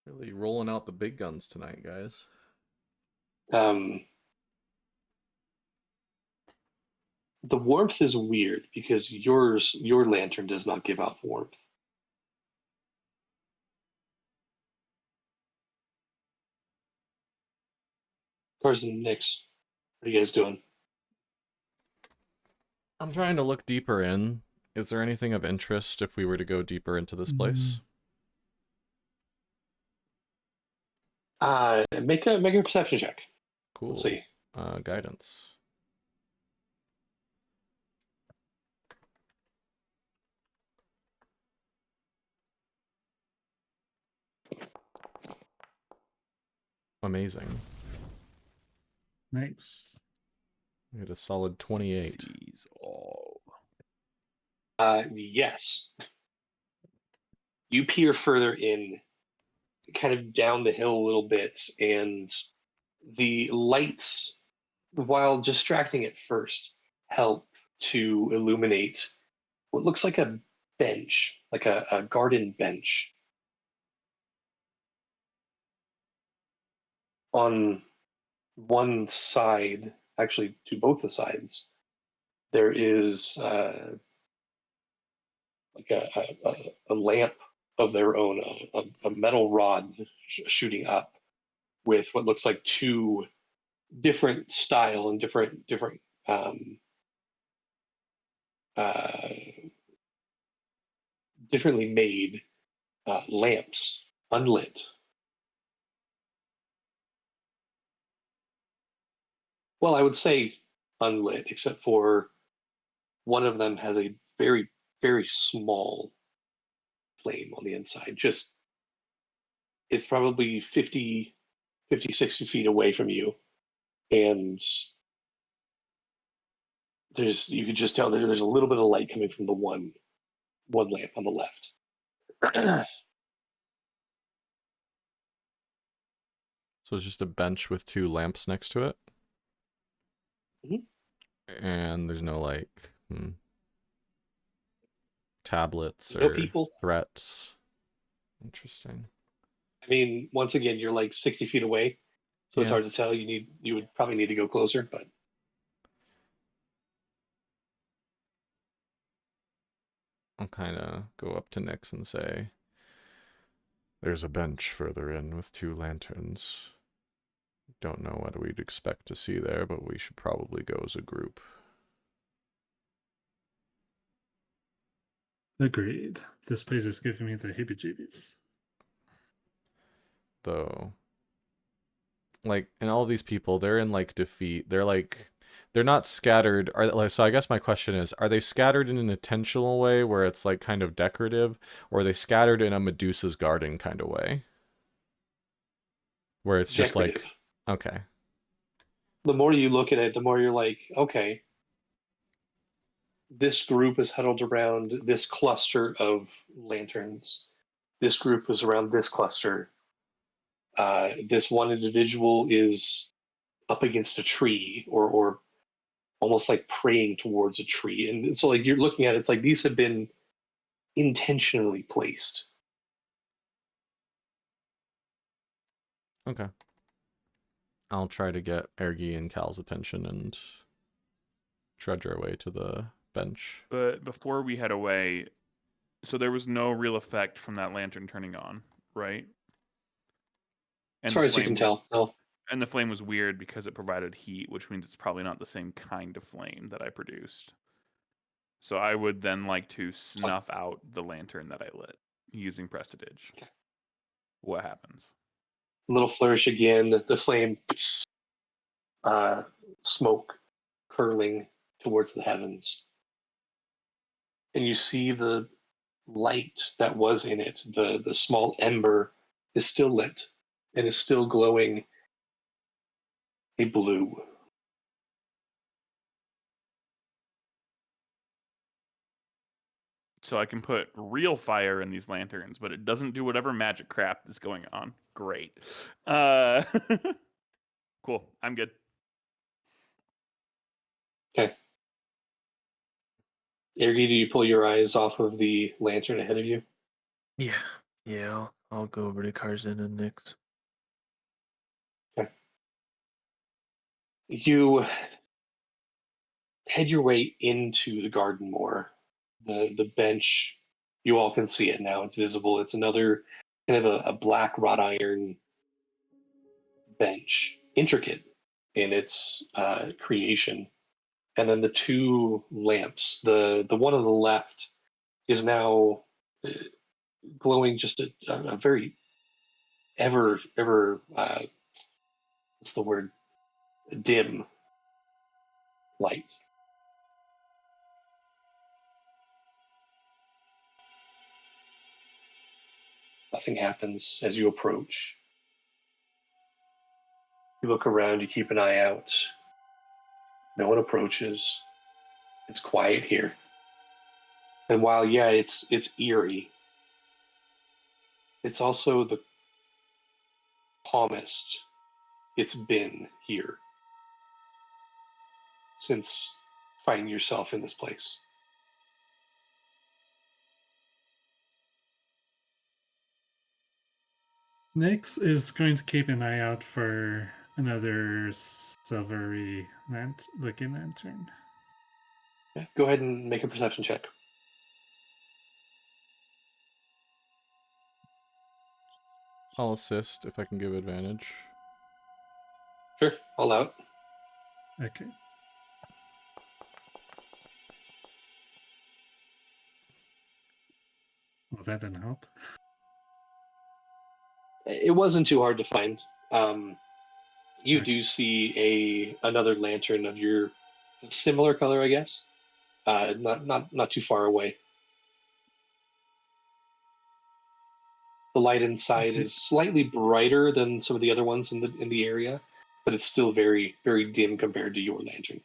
Really rolling out the big guns tonight, guys. The warmth is weird because your lantern does not give out warmth. Carson, Nix, what are you guys doing? I'm trying to look deeper in. Is there anything of interest if we were to go deeper into this place? Make a perception check. Cool. Let's see. Guidance. Amazing. Nice. We had a solid 28. Sees all. Yes. You peer further in, kind of down the hill a little bit, and the lights, while distracting at first, help to illuminate what looks like a bench, like a garden bench. On one side, actually to both the sides, there is like a lamp of their own, a metal rod shooting up with what looks like two different style and different um, uh, differently made lamps, unlit. Well, I would say unlit, except for one of them has a very, very small flame on the inside. Just, it's probably 60 feet away from you. And you could just tell that there's a little bit of light coming from the one lamp on the left. So it's just a bench with two lamps next to it? Mhm. And there's no, like, tablets No or people. threats. Interesting. I mean, once again, you're like 60 feet away, so it's Yeah. hard to tell. You would probably need to go closer, but I'll kind of go up to Nyx and say, there's a bench further in with two lanterns. Don't know what we'd expect to see there, but we should probably go as a group. Agreed. This place is giving me the heebie-jeebies. Though, like, and all these people, they're in, like, defeat. They're not scattered. So I guess my question is, are they scattered in an intentional way where it's, like, kind of decorative? Or are they scattered in a Medusa's garden kind of way? Where it's just decorative. like, okay. The more you look at it, the more you're like, okay, this group is huddled around this cluster of lanterns. This group is around this cluster. This one individual is up against a tree or almost like praying towards a tree. And so like you're looking at it, it's like these have been intentionally placed. Okay. I'll try to get Ergi and Cal's attention and trudge our way to the bench. But before we head away, so there was no real effect from that lantern turning on, right? As And far the as you can flame was tell, no. and the flame was weird because it provided heat, which means it's probably not the same kind of flame that I produced. So I would then like to snuff out the lantern that I lit using Prestige. What happens? A little flourish again, the flame, uh, smoke curling towards the heavens. And you see the light that was in it, the small ember, is still lit and is still glowing a blue. So I can put real fire in these lanterns, but it doesn't do whatever magic crap is going on. Great. Uh, cool. I'm good. Okay. Ergi, do you pull your eyes off of the lantern ahead of you? Yeah, yeah. I'll go over to Karzin and Nyx. Okay. You head your way into the garden more. The bench, you all can see it now. It's visible. It's another kind of a black wrought iron bench, intricate in its creation. And then the two lamps. The one on the left is now glowing just a very ever what's the word, dim light. Nothing happens as you approach. You look around, you keep an eye out. No one approaches. It's quiet here. And while, yeah, it's eerie, It's also the calmest it's been here since finding yourself in this place. Nyx is going to keep an eye out for another silvery looking lantern. Okay, go ahead and make a perception check. I'll assist if I can give advantage. Sure, all out. Okay. Well, that didn't help. It wasn't too hard to find. You Okay. do see another lantern of your similar color, I guess. Not too far away. The light inside Okay. is slightly brighter than some of the other ones in the area, but it's still very, very dim compared to your lantern.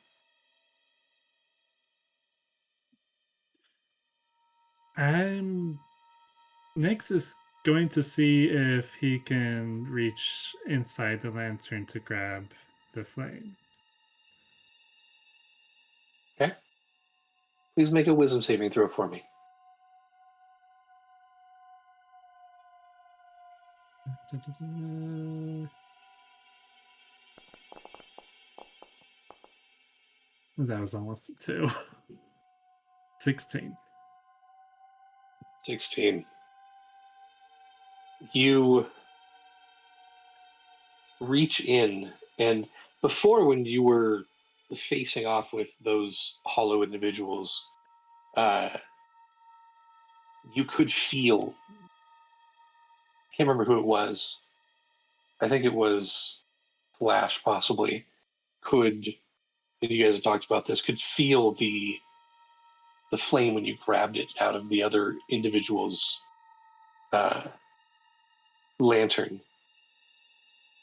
Nyx is going to see if he can reach inside the lantern to grab the flame. Okay. Please make a wisdom saving throw for me. That was almost a 2. 16. 16. You reach in, and before, when you were facing off with those hollow individuals, uh, you could feel. I can't remember who it was. I think it was Flash, possibly. Could, and you guys have talked about this, could feel the flame when you grabbed it out of the other individual's uh, lantern.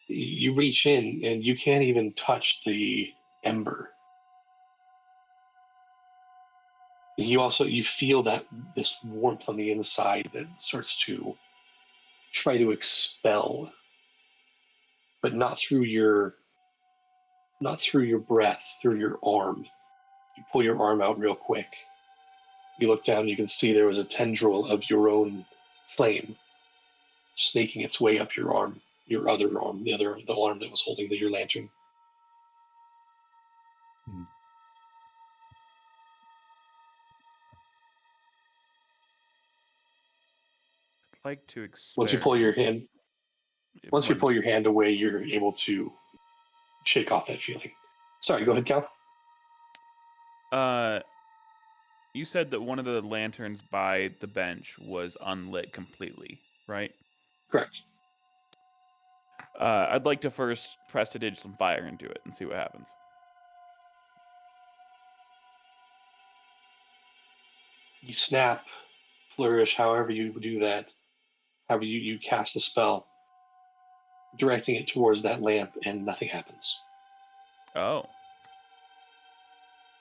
You reach in and you can't even touch the ember. You feel that this warmth on the inside that starts to try to expel, but not through your breath, through your arm. You pull your arm out real quick. You look down, you can see there was a tendril of your own flame snaking its way up your arm, your other arm, the arm that was holding your lantern. I'd like to experiment. Once you pull your hand away, you're able to shake off that feeling. Sorry, go ahead, Cal. You said that one of the lanterns by the bench was unlit completely, right? Correct. I'd like to first prestidige some fire into it and see what happens. You snap, flourish, however you do that, however you cast the spell, directing it towards that lamp, and nothing happens. Oh.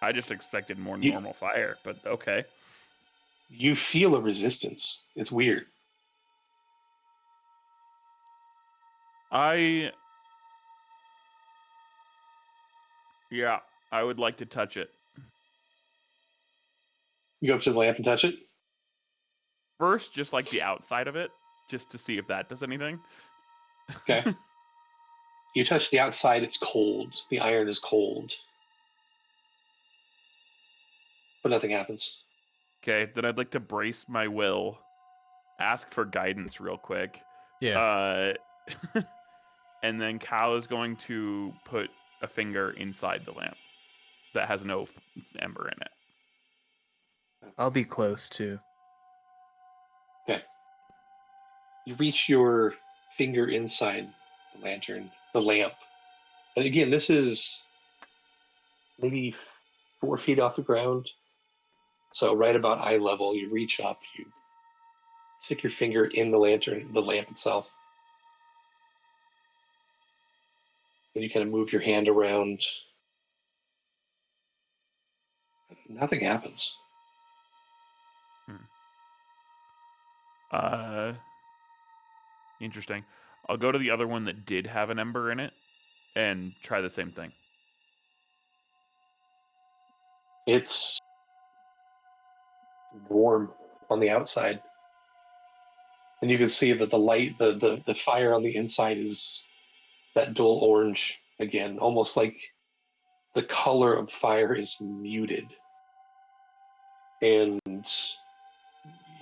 I just expected more You- normal fire, but okay. You feel a resistance. It's weird. Yeah, I would like to touch it. You go up to the lamp and touch it. First, just like the outside of it, just to see if that does anything. Okay. You touch the outside, it's cold. The iron is cold. But nothing happens. Okay, then I'd like to brace my will, ask for guidance real quick. Yeah. And then Cal is going to put a finger inside the lamp that has no ember in it. I'll be close too. Okay. You reach your finger inside the lantern, the lamp. And again, this is maybe 4 feet off the ground. So right about eye level, you reach up, you stick your finger in the lantern, the lamp itself. And you kind of move your hand around. Nothing happens. Interesting. I'll go to the other one that did have an ember in it and try the same thing. It's warm on the outside. And you can see that the light, the fire on the inside is that dull orange again, almost like the color of fire is muted. And,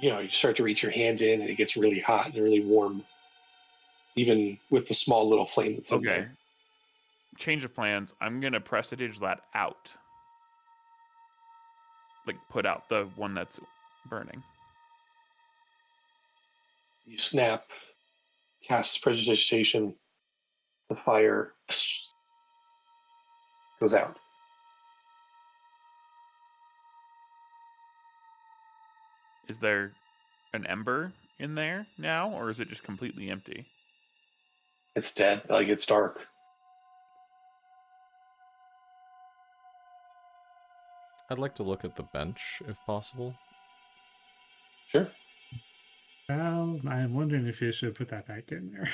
you start to reach your hand in and it gets really hot and really warm, even with the small little flame that's in there. Change of plans. I'm going to prestidige that out. Like, put out the one that's burning. You snap, cast prestidigitation, the fire goes out. Is there an ember in there now, or is it just completely empty? It's dead, like it's dark. I'd like to look at the bench, if possible. Sure. Well, I'm wondering if you should put that back in there.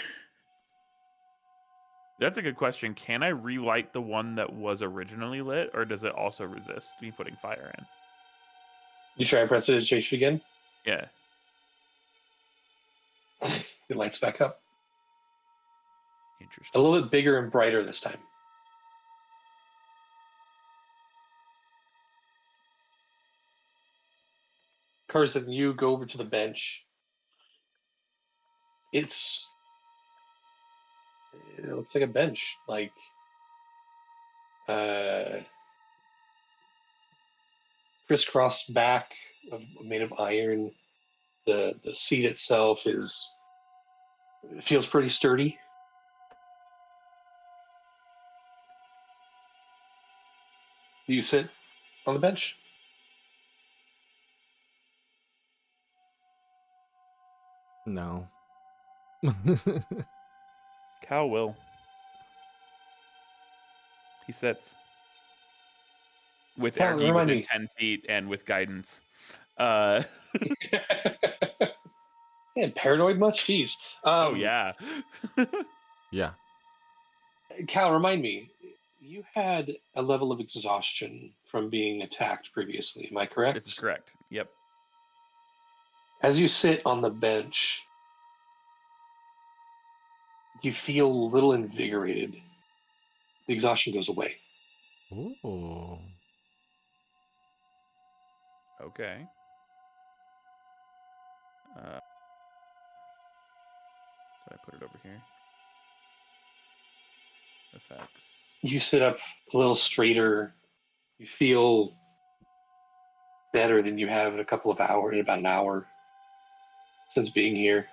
That's a good question. Can I relight the one that was originally lit, or does it also resist me putting fire in? You try prestidigitation again. Yeah. It lights back up. A Interesting. little bit bigger and brighter this time. Carson, you go over to the bench. It looks like a bench, like crisscross back made of iron. The seat itself feels pretty sturdy. Do you sit on the bench? No. Cal will. He sits. With Cal, Ergi remind within me. 10 feet and with guidance. Yeah, paranoid much? Jeez. Oh, yeah. Yeah. Cal, remind me. You had a level of exhaustion from being attacked previously. Am I correct? This is correct. Yep. As you sit on the bench, you feel a little invigorated. The exhaustion goes away. Ooh. Okay. Did I put it over here? Effects. You sit up a little straighter. You feel better than you have in about an hour since being here.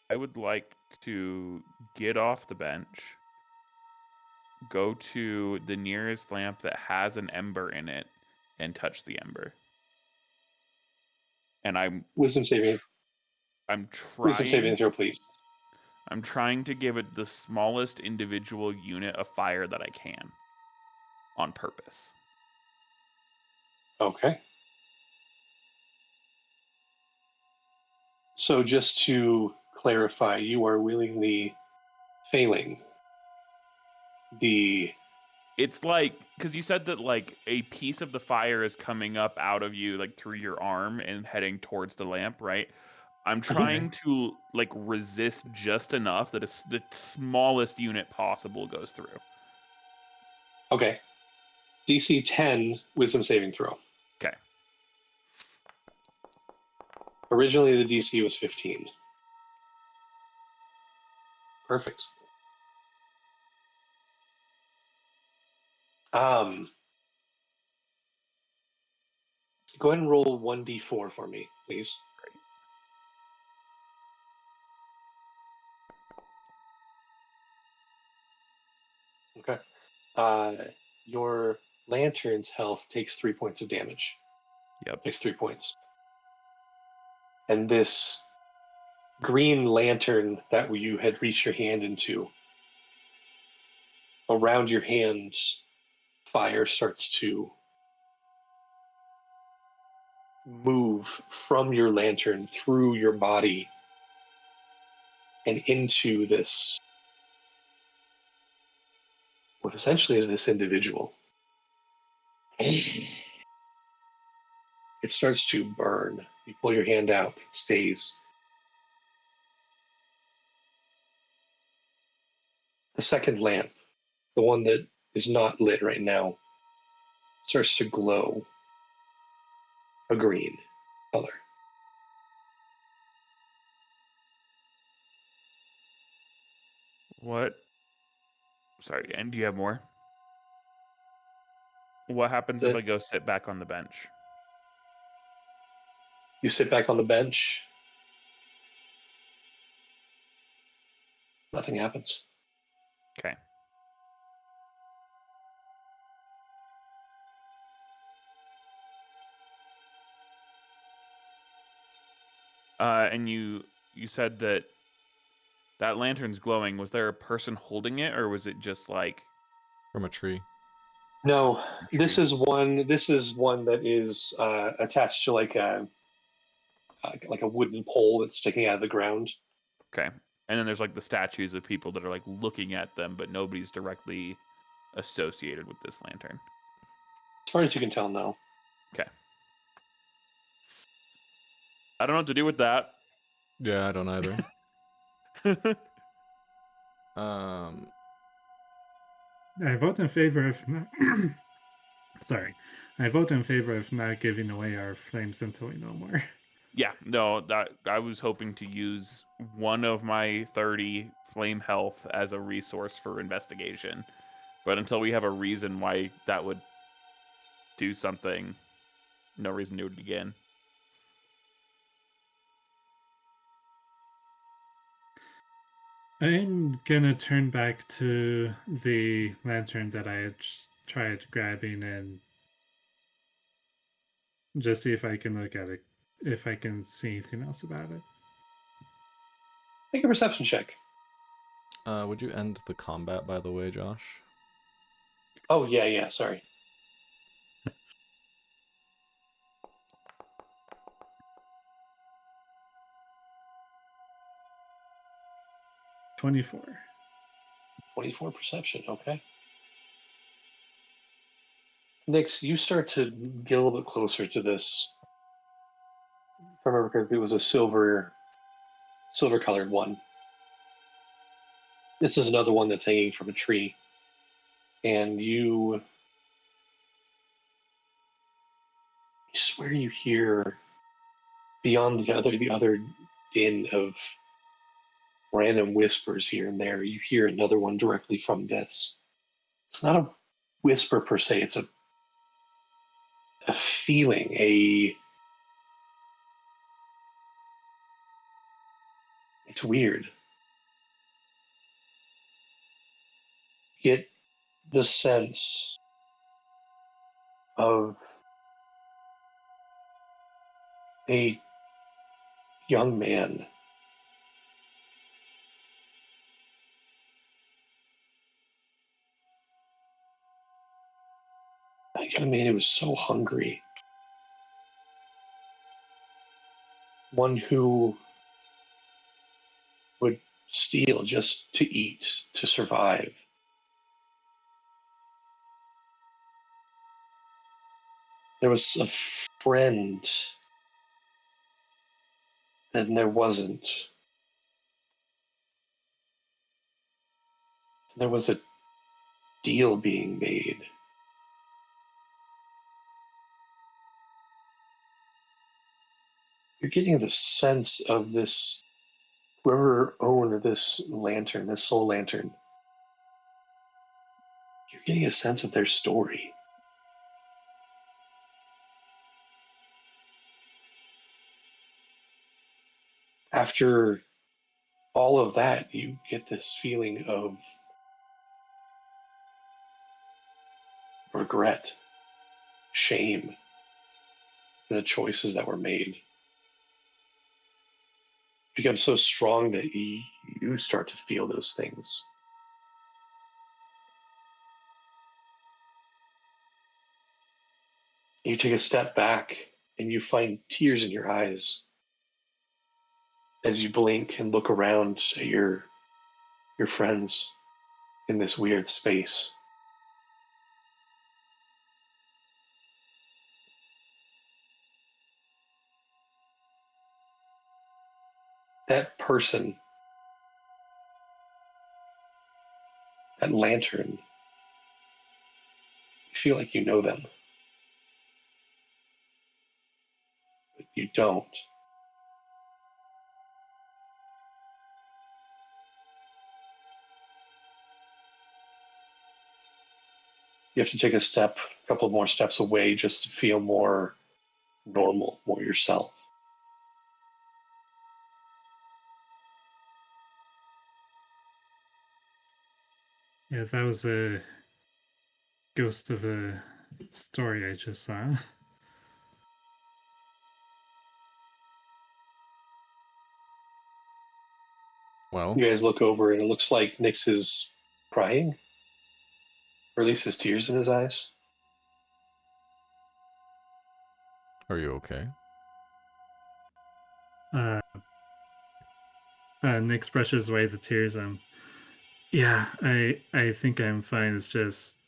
I would like to get off the bench, go to the nearest lamp that has an ember in it, and touch the ember. And Wisdom saving trying throw, please. I'm trying to give it the smallest individual unit of fire that I can on purpose. Okay. So just to clarify, you are willingly failing the. It's like, because you said that like a piece of the fire is coming up out of you, like through your arm and heading towards the lamp, right? I'm trying to like resist just enough that it's the smallest unit possible goes through. Okay. DC 10 wisdom saving throw. Okay. Originally, the DC was 15. Perfect. Go ahead and roll 1d4 for me, please. Okay. Your lantern's health takes 3 points of damage. Yep. Takes 3 points. And this green lantern that you had reached your hand into, around your hands, fire starts to move from your lantern through your body and into this, what essentially is this individual. It starts to burn. You pull your hand out, it stays. The second lamp, the one that is not lit right now, starts to glow a green color. What? Sorry, and do you have more? What happens if I go sit back on the bench? You sit back on the bench. Nothing happens. Okay. And you said that lantern's glowing. Was there a person holding it, or was it just like From a tree. No, tree? this is one. This is one that is attached to like a wooden pole that's sticking out of the ground. Okay. And then there's like the statues of people that are like looking at them, but nobody's directly associated with this lantern. As far as you can tell, no. Okay. I don't know what to do with that. Yeah, I don't either. I vote in favor of not sorry. I vote in favor of not giving away our flames until we know more. Yeah, no, that I was hoping to use one of my 30 flame health as a resource for investigation. But until we have a reason why that would do something, no reason to do it again. I'm gonna turn back to the lantern that I had tried grabbing and just see if I can look at it, if I can see anything else about it. Make a perception check. Would you end the combat, by the way, Josh? Oh, yeah, sorry. $24. 24 perception, okay. Nix, you start to get a little bit closer to this. If I remember correctly, it was a silver colored one. This is another one that's hanging from a tree. And you swear you hear beyond the other din of random whispers here and there, you hear another one directly from this. It's not a whisper per se, it's a feeling, it's weird. You get the sense of a young man who was so hungry. One who would steal just to eat, to survive. There was a friend, and there wasn't. There was a deal being made. You're getting the sense of this, whoever owned this lantern, this soul lantern, you're getting a sense of their story. After all of that, you get this feeling of regret, shame, for the choices that were made. It becomes so strong that you start to feel those things. You take a step back and you find tears in your eyes as you blink and look around at your friends in this weird space. That person, that lantern, you feel like you know them, but you don't. You have to take a couple more steps away just to feel more normal, more yourself. Yeah, that was a ghost of a story I just saw. Well, You guys look over and it looks like Nyx is crying, or at least there's tears in his eyes. are you okay? Uh, Nick brushes away the tears. Yeah, I think I'm fine. It's just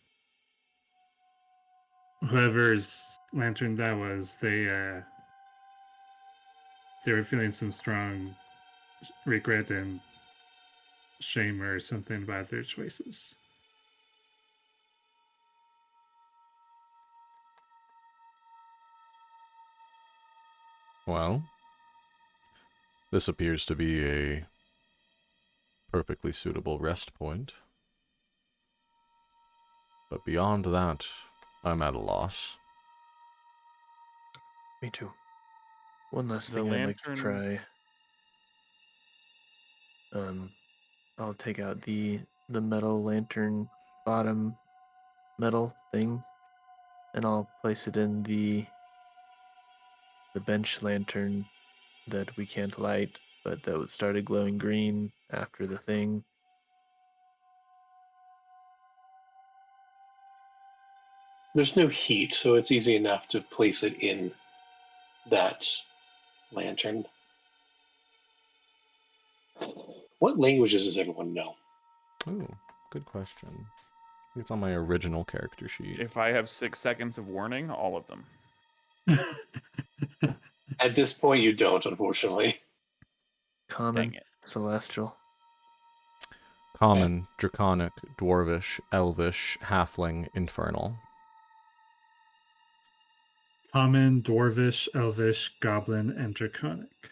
whoever's lantern that was, they were feeling some strong regret and shame or something about their choices. Well, this appears to be a perfectly suitable rest point. But beyond that, I'm at a loss. Me too. One last The thing I'd like to lantern- try. I'll take out the metal lantern bottom metal thing, and I'll place it in the bench lantern that we can't light, but that would started glowing green after the thing. There's no heat, so it's easy enough to place it in that lantern. What languages does everyone know? Ooh, good question. It's on my original character sheet. If I have 6 seconds of warning, all of them. At this point, you don't, unfortunately. Common, Dang it. celestial. Common, Draconic, Dwarvish, Elvish, Halfling, Infernal. Common, Dwarvish, Elvish, Goblin, and Draconic.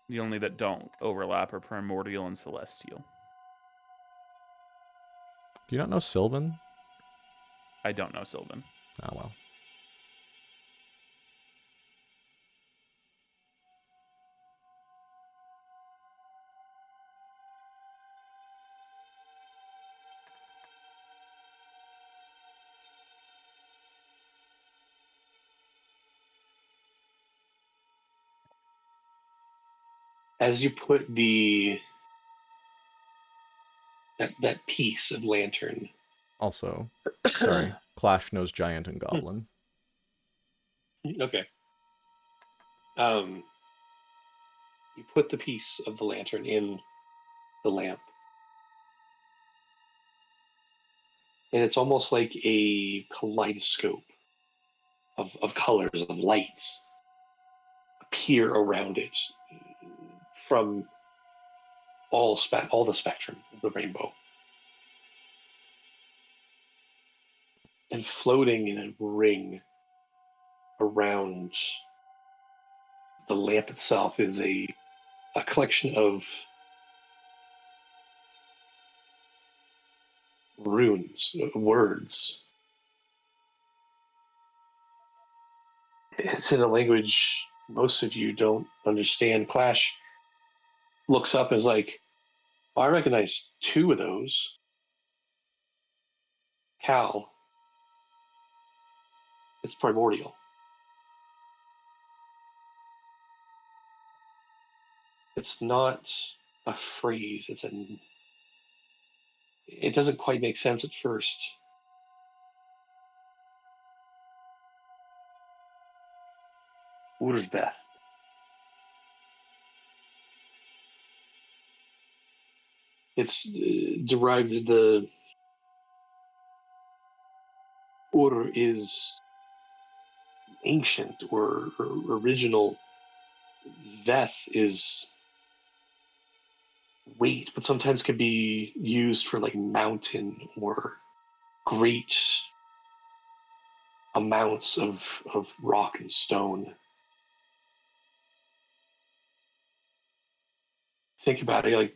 The only that don't overlap are Primordial and Celestial. Do you not know Sylvan? I don't know Sylvan. Ah, well. As you put that piece of lantern, Also, sorry, Clash knows Giant and Goblin. okay. You put the piece of the lantern in the lamp, and it's almost like a kaleidoscope of colors, of lights appear around it from all the spectrum of the rainbow. And floating in a ring around the lamp itself is a collection of runes, words. It's in a language most of you don't understand. Clash looks up and is like, oh, I recognize two of those. Cal, it's primordial. It's not a phrase. It doesn't quite make sense at first. Urbeth. It's derived, the Ur is ancient or original. Veth is weight, but sometimes could be used for like mountain or great amounts of rock and stone. Think about it, you're like,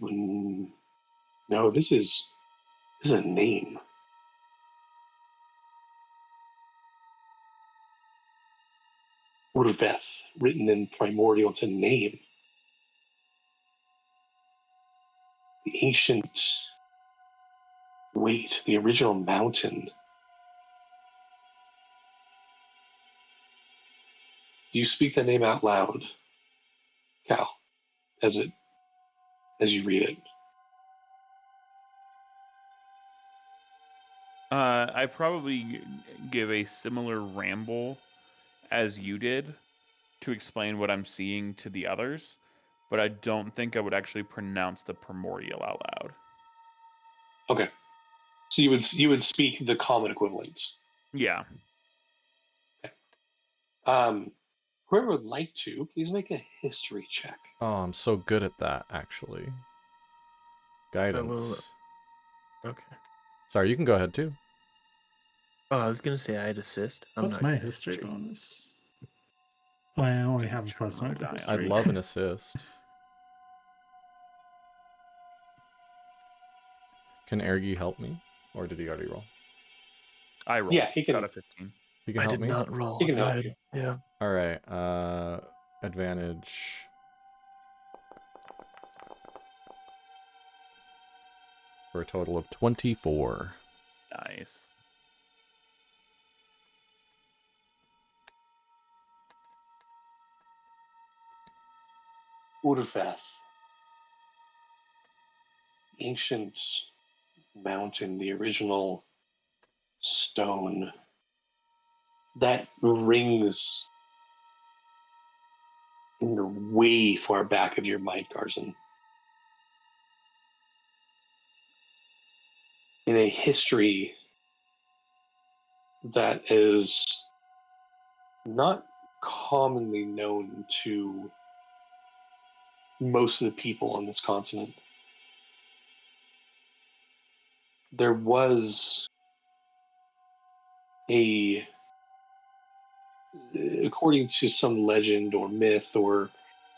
no, this is a name. Urveth, written in primordial, it's a name. The ancient weight, the original mountain. Do you speak that name out loud, Cal, as you read it? I probably give a similar ramble as you did to explain what I'm seeing to the others, but I don't think I would actually pronounce the primordial out loud. Okay. So you would speak the common equivalent. Yeah. Whoever would like to, please make a history check. Oh, I'm so good at that, actually. Guidance. Okay. Sorry, you can go ahead too. Oh, I was gonna say I had assist. I'm What's not my good at history bonus? Oh, I only have a plus one to Die. history. I'd love an assist. Can Ergi help me? Or did he already roll? I rolled. Yeah, he can. Got a 15. He can I help did me? not roll. He can Go help ahead. you. Yeah. Alright, advantage. For a total of 24. Nice. Urveth. Ancient mountain, the original stone that rings in the way far back of your mind, Garzan. In a history that is not commonly known to most of the people on this continent. There was according to some legend or myth or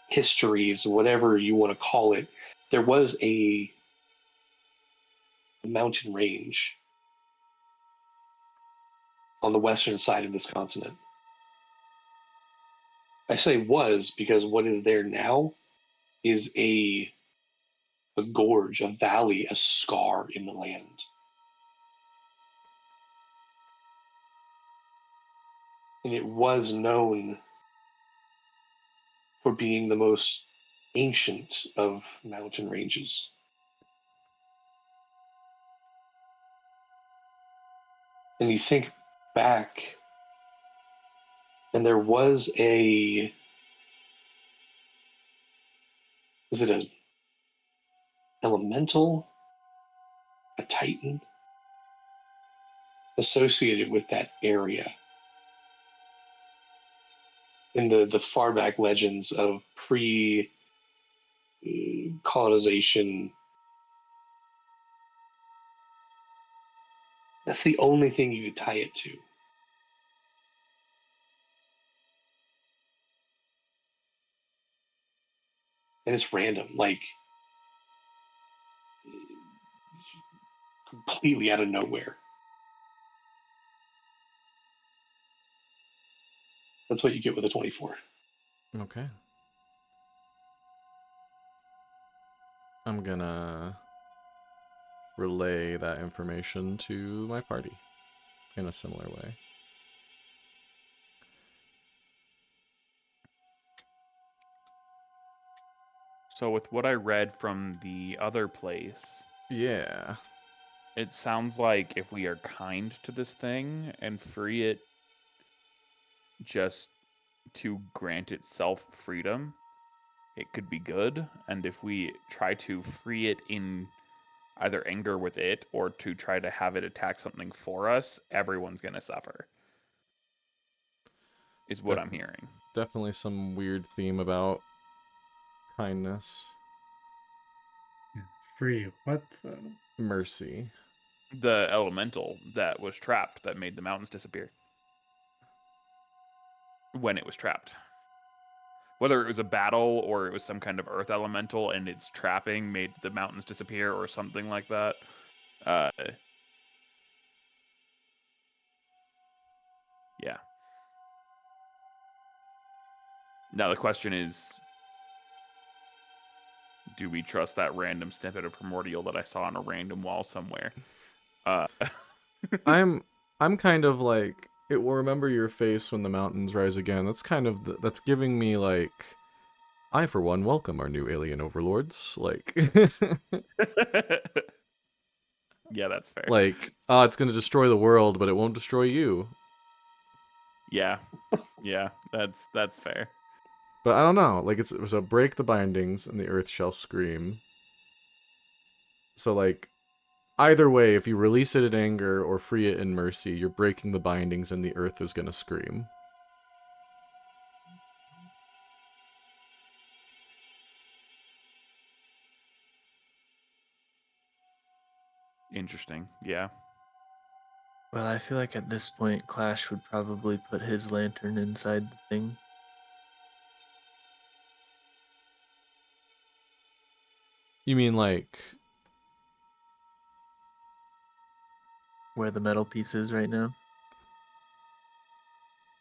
histories, whatever you want to call it, there was a mountain range on the western side of this continent. I say was because what is there now is a gorge, a valley, a scar in the land. And it was known for being the most ancient of mountain ranges. And you think back, and there was is it an elemental, a titan, associated with that area? In the far back legends of pre-colonization, that's the only thing you could tie it to. And it's random, like completely out of nowhere. That's what you get with a 24. Okay. I'm gonna relay that information to my party in a similar way. So with what I read from the other place, Yeah. it sounds like if we are kind to this thing and free it just to grant itself freedom, it could be good. And if we try to free it in either anger with it or to try to have it attack something for us, everyone's going to suffer, is what I'm hearing. Definitely some weird theme about kindness. Free. What the? Mercy. The elemental that was trapped that made the mountains disappear when it was trapped. Whether it was a battle or it was some kind of earth elemental and its trapping made the mountains disappear or something like that. Yeah. Now the question is, do we trust that random snippet of primordial that I saw on a random wall somewhere? I'm kind of like, it will remember your face when the mountains rise again. That's kind of that's giving me like, I for one welcome our new alien overlords. Like Yeah, that's fair. like, oh, it's gonna destroy the world, but it won't destroy you. Yeah. Yeah, that's fair. But I don't know. Like, it's so break the bindings and the earth shall scream. So like, either way, if you release it in anger or free it in mercy, you're breaking the bindings and the earth is gonna scream. Interesting. Yeah. Well, I feel like at this point, Clash would probably put his lantern inside the thing. You mean like, Where the metal piece is right now.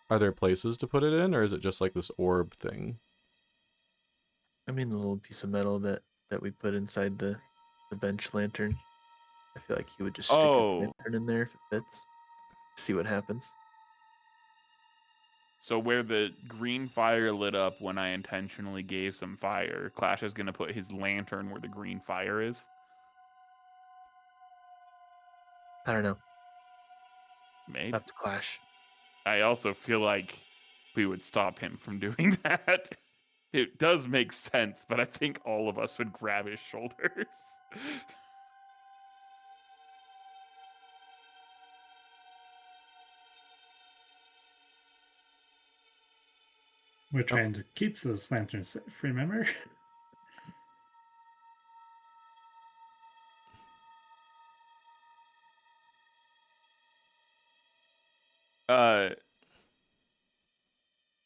are there places to put it in, or is it just like this orb thing? I mean, the little piece of metal that we put inside the bench lantern. I feel like he would just stick his Oh, lantern in there if it fits. See what happens. so where the green fire lit up when I intentionally gave some fire, Clash is going to put his lantern where the green fire is? I don't know. Maybe. Up to Clash. I also feel like we would stop him from doing that. It does make sense, but I think all of us would grab his shoulders. We're trying to keep those lanterns safe, remember? uh,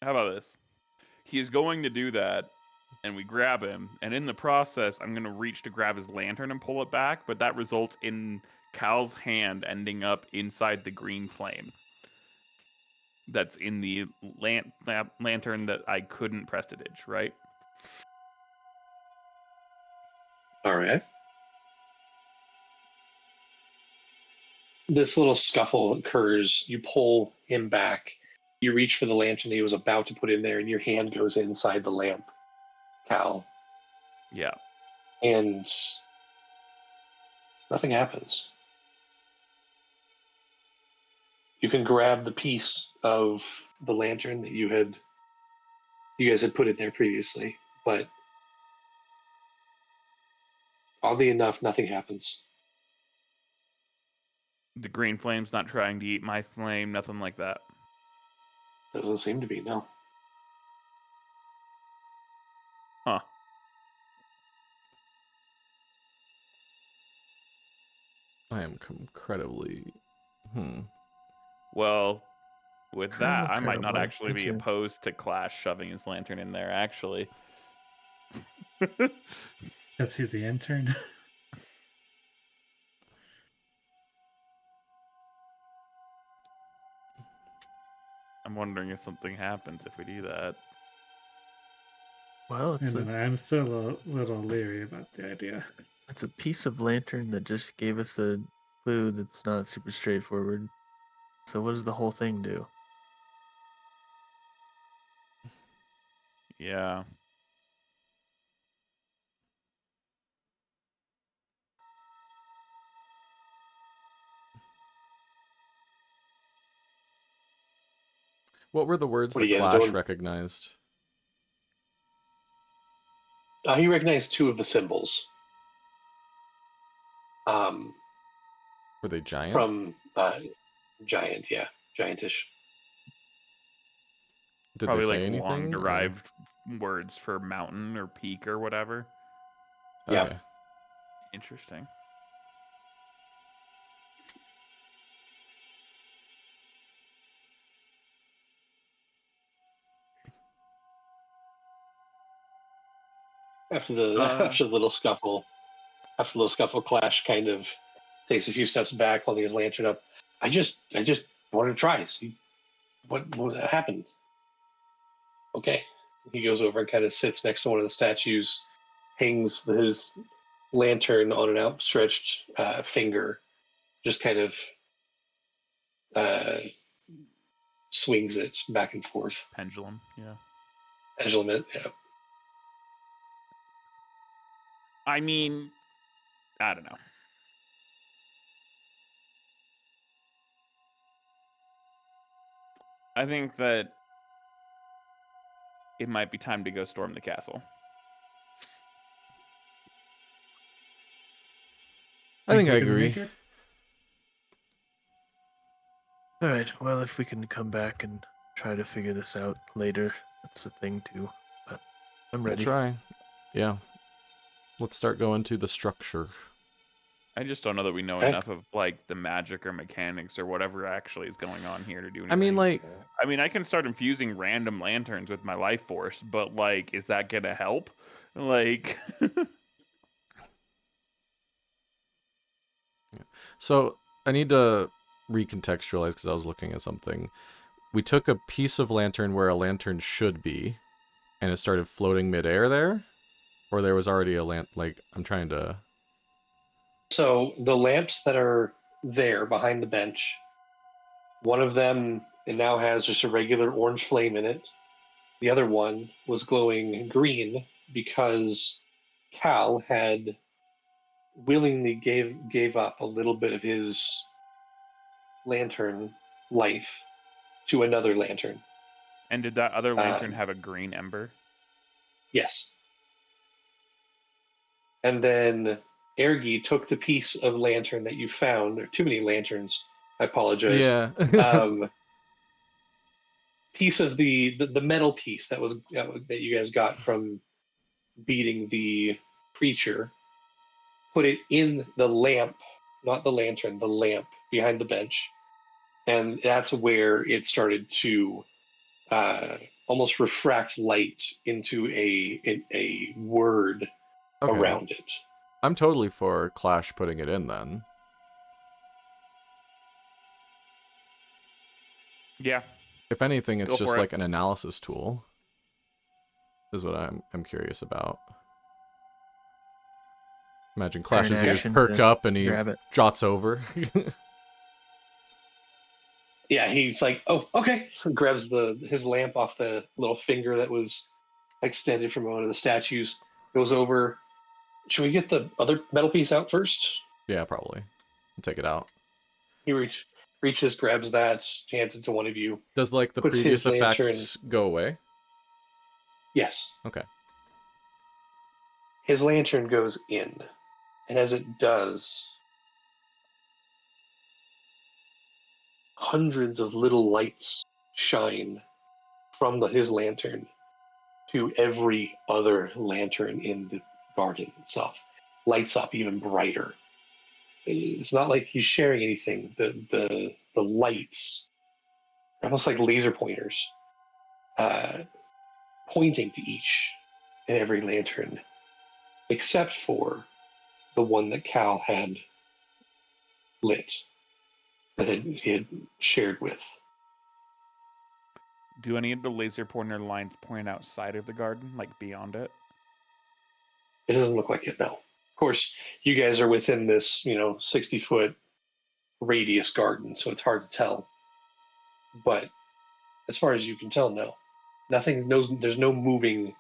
how about this? He is going to do that, and we grab him, and in the process, I'm going to reach to grab his lantern and pull it back, but that results in Cal's hand ending up inside the green flame that's in the lantern that I couldn't prestidige, right? All right. This little scuffle occurs. You pull him back. You reach for the lantern that he was about to put in there, and your hand goes inside the lamp, Cal, Yeah. and nothing happens. You can grab the piece of the lantern that you guys had put in there previously, but oddly enough, nothing happens. The green flame's not trying to eat my flame, nothing like that. Doesn't seem to be, no. Huh. I am incredibly... Well, with that, I might not Incredibly. actually Me be too. opposed to Clash shoving his lantern in there, actually. Because he's the intern. I'm wondering if something happens if we do that. Well, And then I'm still a little leery about the idea. it's a piece of lantern that just gave us a clue that's not super straightforward. So what does the whole thing do? Yeah. What were the words What are that you guys Clash doing? recognized? He recognized two of the symbols. Were they giant? From giant, yeah, giantish. Did Probably they say like long anything? or- derived words for mountain or peak or whatever. Yeah. Okay. Interesting. After the Uh, after the little scuffle, Clash kind of takes a few steps back, holding his lantern up. I just wanted to try, see what happened. Okay. He goes over and kind of sits next to one of the statues, hangs his lantern on an outstretched finger, just kind of swings it back and forth. Pendulum, yeah. Pendulum, yeah. I mean, I don't know. I think that it might be time to go storm the castle. I think I we can agree. make it? All right. Well, if we can come back and try to figure this out later, that's the thing too. But I'm We'll ready. try. Yeah. Let's start going to the structure. I just don't know that we know Okay. enough of like the magic or mechanics or whatever actually is going on here to do anything. I mean, like, I mean, I can start infusing random lanterns with my life force, but like, is that gonna help? Like, so I need to recontextualize because I was looking at something. We took a piece of lantern where a lantern should be, and it started floating midair there, or there was already a like, I'm trying to. So the lamps that are there behind the bench, one of them it now has just a regular orange flame in it. The other one was glowing green because Cal had willingly gave up a little bit of his lantern life to another lantern. and did that other lantern Um, have a green ember? yes. And then Ergi took the piece of lantern that you found. There are too many lanterns. I apologize. Yeah. Piece of the metal piece that you guys got from beating the preacher. Put it in the lamp, not the lantern, the lamp behind the bench, and that's where it started to almost refract light into a word Okay. around it. I'm totally for Clash putting it in then. Yeah, If anything, it's go just for it. like an analysis tool. Is what I'm curious about. Imagine Turn Clash's ears action perk to up and he grab it. jots over. Yeah, he's like, "Oh, okay." Grabs his lamp off the little finger that was extended from one of the statues. Goes over. Should we get the other metal piece out first? Yeah, probably. I'll take it out. He reaches, grabs that, hands it to one of you. Does like the Puts previous his lantern. effects go away? Yes, Okay. his lantern goes in, and as it does, hundreds of little lights shine from his lantern to every other lantern in the garden itself. Lights up even brighter. It's not like he's sharing anything. The lights are almost like laser pointers, pointing to each and every lantern, except for the one that Cal had lit, that he had shared with. Do any of the laser pointer lines point outside of the garden, like beyond it? It doesn't look like it, no. Of course, you guys are within this, 60-foot radius garden, so it's hard to tell. But as far as you can tell, no. Nothing, no, there's no moving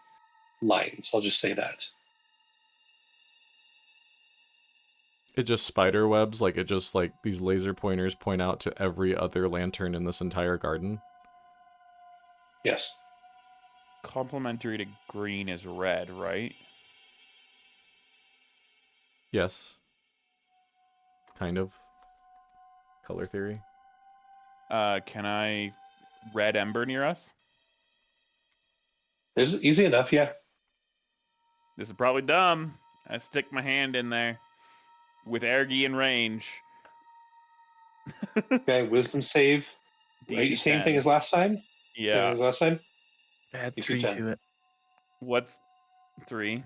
lines. I'll just say that. It just spider webs, like it just like these laser pointers point out to every other lantern in this entire garden. Yes. Complementary to green is red, right? Yes. Kind of. Color theory. Can I red ember near us? There's easy enough, yeah. This is probably dumb. I stick my hand in there with Ergi in range. Okay, wisdom save. DC Same 10. thing as last time? Same Yeah. thing as last time? Add DC 3 10. to it. What's 3?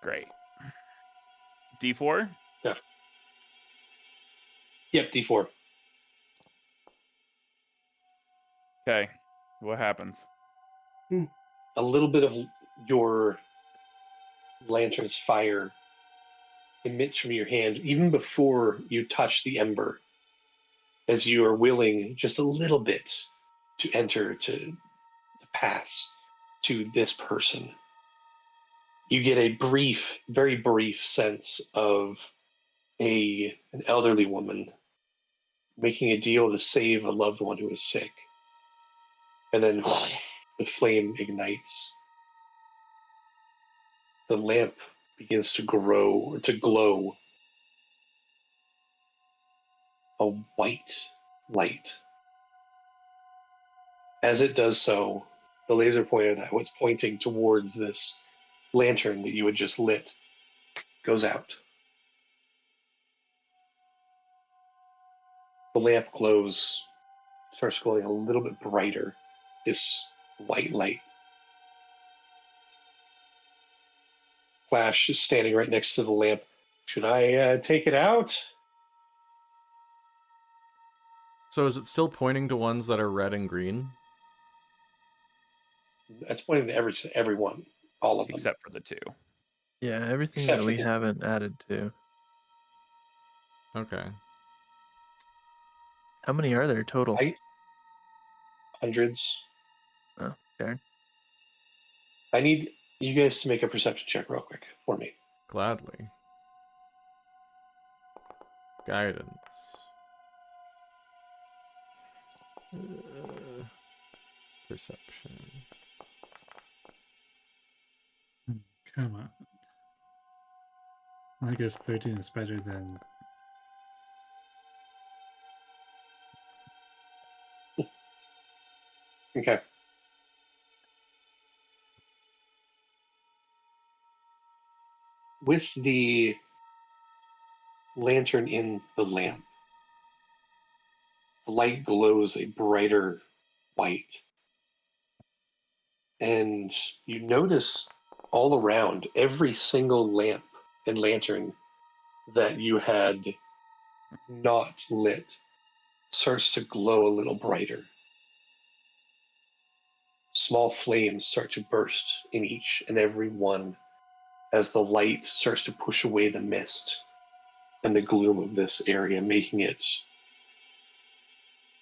Great. D4? Yeah. Yep, D4. Okay. What happens? A little bit of your lantern's fire emits from your hand even before you touch the ember, as you are willing just a little bit to enter, to pass to this person. You get a brief, very brief sense of an elderly woman making a deal to save a loved one who is sick. And then the flame ignites. The lamp begins to grow, or to glow, a white light. As it does so, the laser pointer that was pointing towards this lantern that you had just lit goes out. The lamp glows, starts glowing a little bit brighter, this white light. Flash is standing right next to the lamp. Should I take it out? So is it still pointing to ones that are red and green? That's pointing to everyone, all of them. Except for the 2. Yeah, everything Except that for we the- haven't added to. Okay. How many are there total? Hundreds. Oh, darn. I need you guys to make a perception check real quick for me. Gladly. Guidance. Perception. Come on. I guess 13 is better than. Okay. With the lantern in the lamp, the light glows a brighter white. And you notice all around, every single lamp and lantern that you had not lit starts to glow a little brighter. Small flames start to burst in each and every one as the light starts to push away the mist and the gloom of this area, making it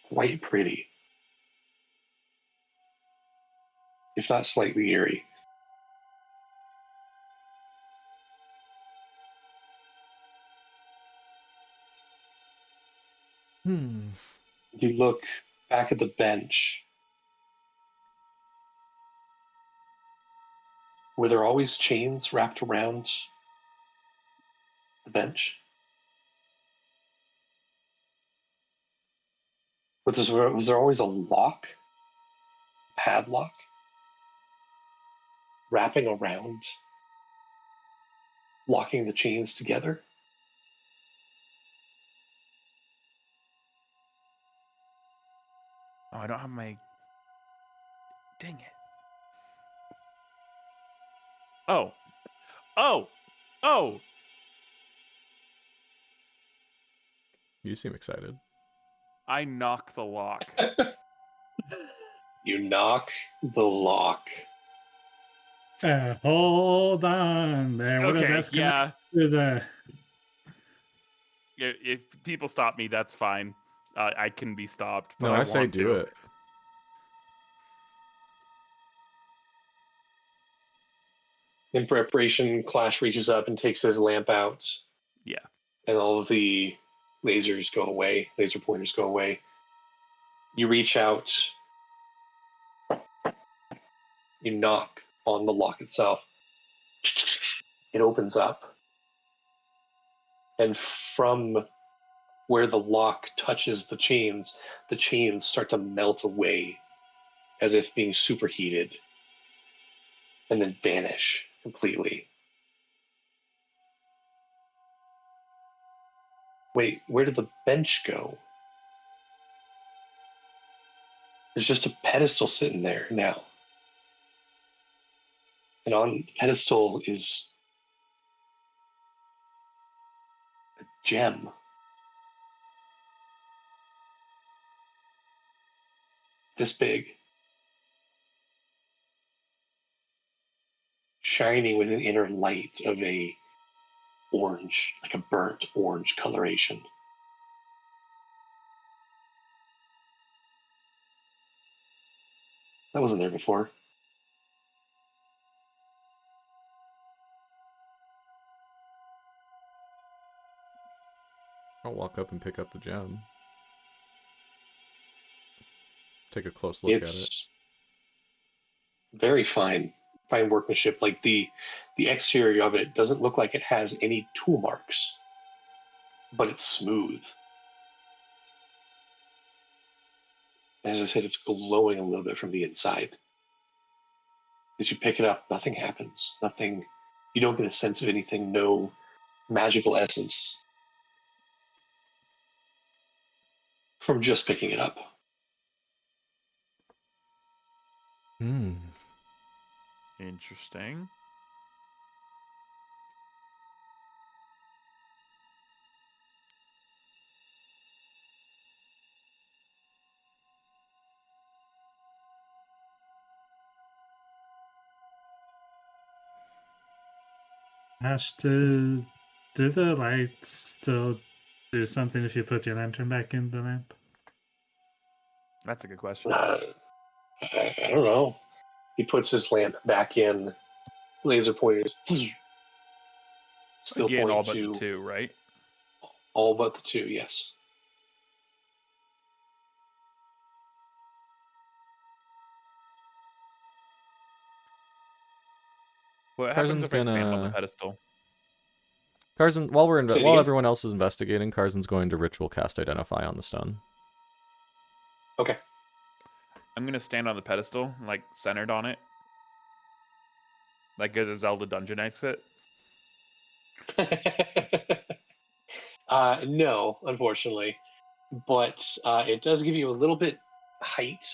quite pretty, if not slightly eerie. You look back at the bench. Were there always chains wrapped around the bench? Was there always a lock, padlock, wrapping around, locking the chains together? Oh, I don't have my... Dang it. Oh. Oh! Oh! You seem excited. I knock the lock. You knock the lock. Hold on there. What if Okay, that's yeah. to the. If people stop me, that's fine. I can be stopped, but No, I I say want do to. it. In preparation, Clash reaches up and takes his lamp out, Yeah. and all of the lasers go away, laser pointers go away. You reach out, you knock on the lock itself. It opens up. And from where the lock touches the chains start to melt away as if being superheated and then vanish completely. Wait, where did the bench go? There's just a pedestal sitting there now. And on the pedestal is a gem. This big. Shining with an inner light of a orange, like a burnt orange coloration. That wasn't there before. I'll walk up and pick up the gem. Take a close look at it. It's very fine workmanship. Like the exterior of it doesn't look like it has any tool marks, but it's smooth. As I said, it's glowing a little bit from the inside. As you pick it up, nothing happens. Nothing. You don't get a sense of anything. No magical essence from just picking it up. Interesting. Ash, do the lights still do something if you put your lantern back in the lamp? That's a good question. I don't know. He puts his lamp back in. Laser pointers. Still Again, point all but to the two, right? all but the two, yes. What happens Carson's if I stand on the gonna- pedestal? Carson, while Say it while again? everyone else is investigating, Carson's going to ritual cast Identify on the stone. Okay. I'm gonna stand on the pedestal, like centered on it, like a Zelda dungeon exit. No, unfortunately, but it does give you a little bit of height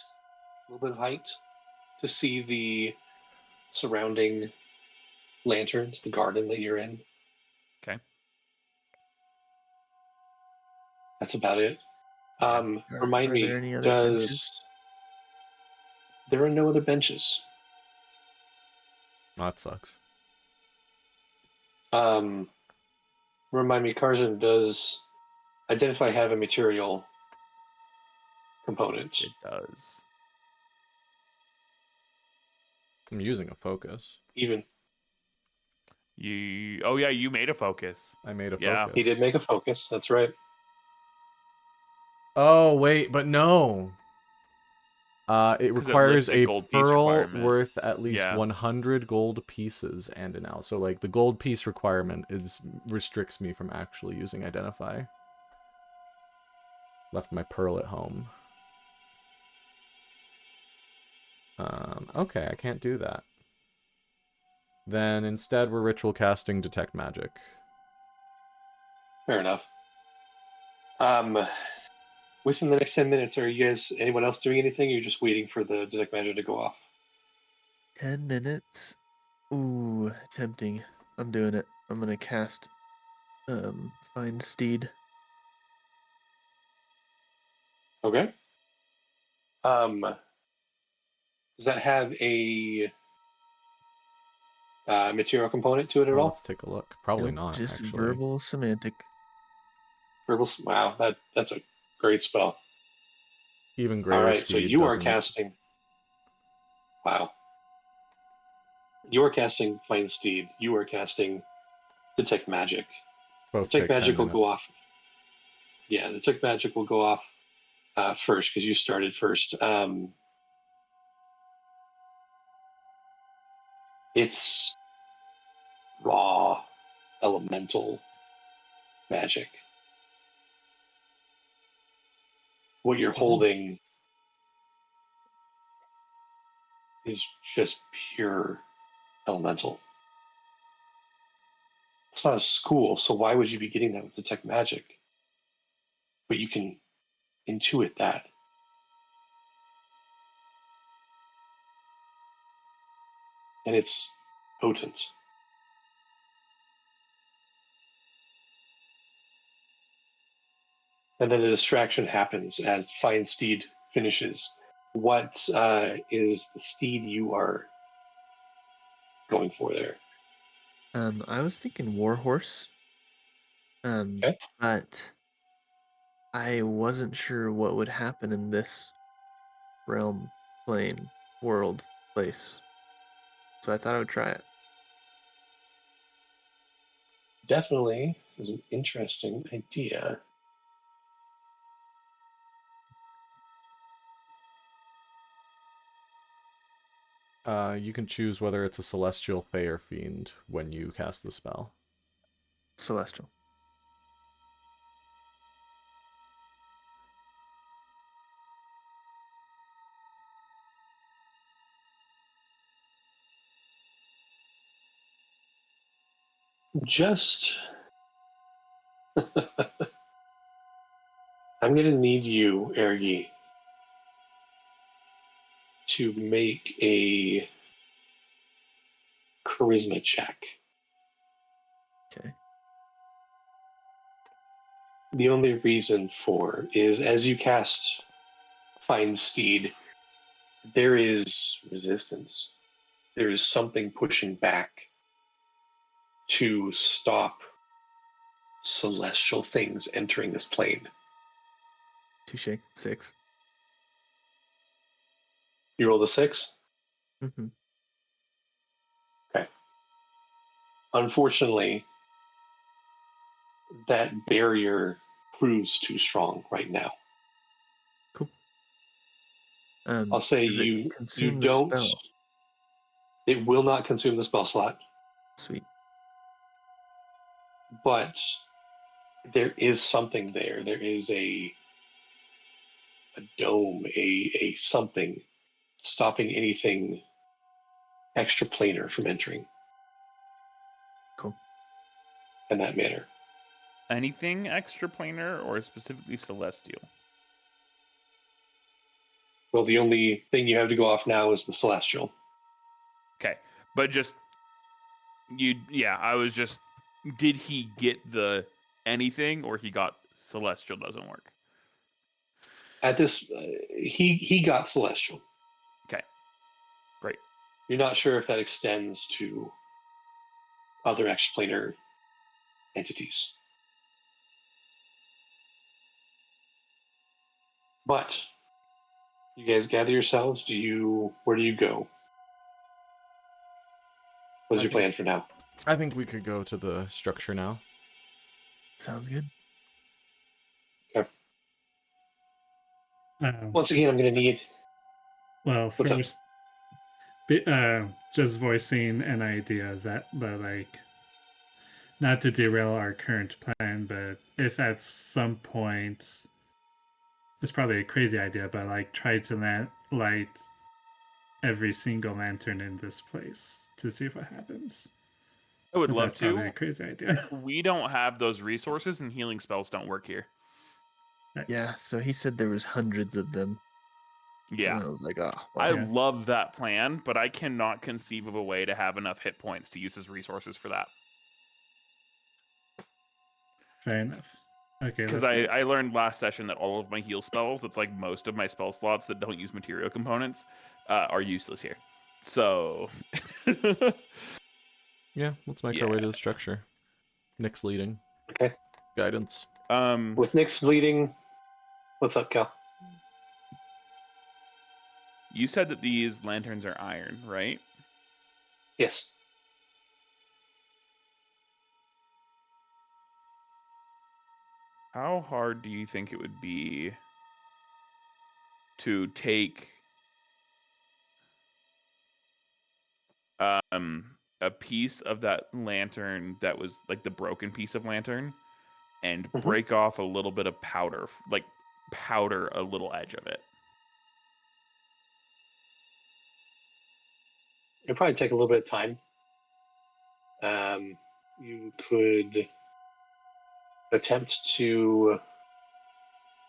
to see the surrounding lanterns, the garden that you're in. Okay. That's about it. Remind Are me, there any other benches? There are no other benches. Oh, that sucks. Remind me, Carson, does Identify have a material component? It does. I'm using a focus. Even You. Oh yeah, you made a focus. I made a Yeah. focus. he did make a focus. That's right. Oh wait, but no. It 'Cause it requires lists a a gold piece pearl requirement. worth at least Yeah. 100 gold pieces and an owl. So like the gold piece requirement restricts me from actually using Identify. Left my pearl at home. Okay, I can't do that. Then instead we're ritual casting Detect Magic. Fair enough. Within the next 10 minutes, are you guys, anyone else doing anything? Or you're just waiting for the Detect Magic to go off? 10 minutes? Ooh, tempting. I'm doing it. I'm gonna cast Find Steed. Okay. Does that have a material component to it at Well, all? let's take a look. Probably Nope, not, just actually. verbal semantic. Wow, that's a great spell. Even greater All right, so speed you are doesn't- casting. Wow. You are casting Find Steed. You are casting Detect Magic. both Detect take 10 Magic will go minutes. off. Yeah, Detect Magic will go off first because you started first. It's raw elemental magic. What you're holding is just pure elemental. It's not a school, so why would you be getting that with detect magic? But you can intuit that. And it's potent. And then a distraction happens as Fine Steed finishes. What is the steed you are going for there? I was thinking Warhorse. Okay. But I wasn't sure what would happen in this realm, plane, world, place. So I thought I would try it. Definitely is an interesting idea. You can choose whether it's a celestial, fey, or fiend when you cast the spell. Celestial. Just I'm going to need you, Ergi, to make a charisma check. Okay. The only reason for is as you cast Find Steed, there is resistance. There is something pushing back to stop celestial things entering this plane. Touche. 6. You roll the 6? Mm-hmm. Okay. Unfortunately, that barrier proves too strong right now. Cool. I'll say Does it you consume the don't. spell? It will not consume the spell slot, Sweet. but there is something there. There is a dome, a something stopping anything extraplanar from entering Cool. in that manner. Anything extraplanar or specifically celestial? Well, the only thing you have to go off now is the celestial. Okay, but just I was just. Did he get the anything, or he got celestial doesn't work? At this, he got celestial. Okay, great. You're not sure if that extends to other extraplanar entities. But you guys gather yourselves. Where do you go? What's your plan for now? I think we could go to the structure now. Sounds good. Okay. Um, Once again, I'm going to need. well, What's up? first, just voicing an idea but like, not to derail our current plan, but if at some point, it's probably a crazy idea, but like, try to light every single lantern in this place to see what happens. I would But love that's probably to. a crazy idea. We don't have those resources, and healing spells don't work here. Right. Yeah, so he said there was hundreds of them. Yeah. So I was like, oh, well. I Yeah. love that plan, but I cannot conceive of a way to have enough hit points to use as resources for that. Fair enough. Okay, Because let's go. I learned last session that all of my heal spells, it's like most of my spell slots that don't use material components, are useless here. So, Yeah, let's make our way to the structure. Nick's leading. Okay. Guidance. With Nick's leading, what's up, Cal? You said that these lanterns are iron, right? Yes. How hard do you think it would be to take a piece of that lantern that was like the broken piece of lantern and Mhm. break off a little bit of powder, like powder a little edge of it. It'll probably take a little bit of time. You could attempt to,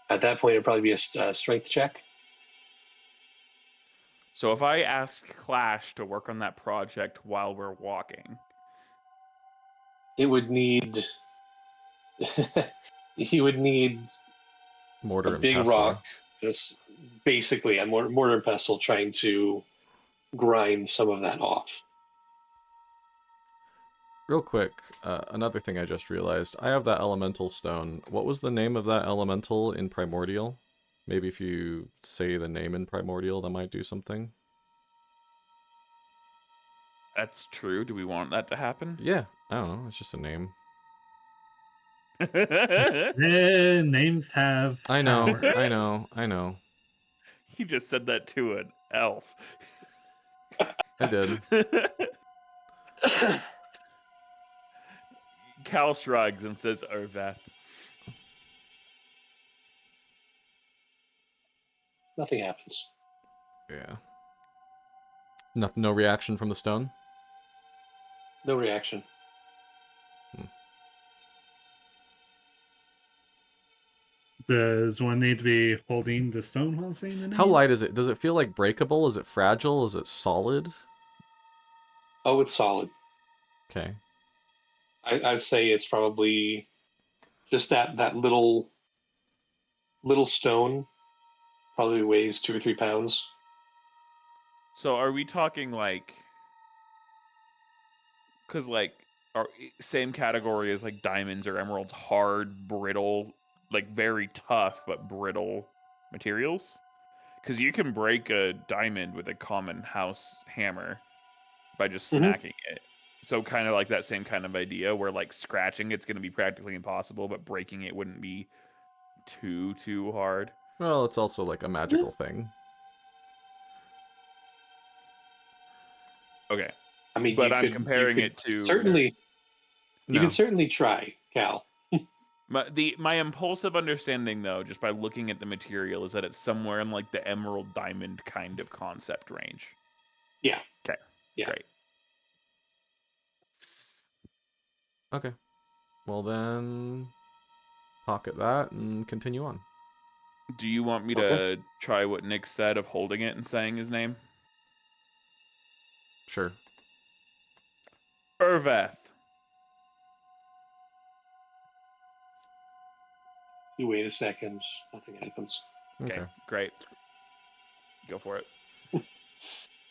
at that point, it'd probably be a strength check. So if I ask Clash to work on that project while we're walking, It would need. He would need Mortar a and big pestle. rock, just basically a mortar and pestle, trying to grind some of that off. Real quick, another thing I just realized. I have that elemental stone. What was the name of that elemental in Primordial? Maybe if you say the name in Primordial, that might do something. that's true. Do we want that to happen? Yeah, I don't know. It's just a name. Names have I know, power. I know, I know. He just said that to an elf. I did. Cal shrugs and says, Urveth. Nothing happens. Yeah. No reaction from the stone? No reaction. Does one need to be holding the stone while saying the name? How light is it? Does it feel like breakable? Is it fragile? Is it solid? Oh, it's solid. Okay. I'd say it's probably just that little stone. Probably weighs 2 or 3 pounds. So are we talking like, because like our same category as like diamonds or emeralds, hard, brittle, like very tough but brittle materials? Because you can break a diamond with a common house hammer by just smacking it. So kind of like that same kind of idea where like scratching it's going to be practically impossible, but breaking it wouldn't be too hard. Well, it's also like a magical thing. Okay. I mean, But you I'm could comparing it to certainly. You No. can certainly try, Cal. my impulsive understanding though, just by looking at the material, is that it's somewhere in like the emerald diamond kind of concept range. Yeah. Okay. Yeah. Great. Okay. Well then, pocket that and continue on. Do you want me Okay. to try what Nick said of holding it and saying his name? Sure. Urveth. You wait a second. Nothing happens. Okay. Okay. Great. Go for it.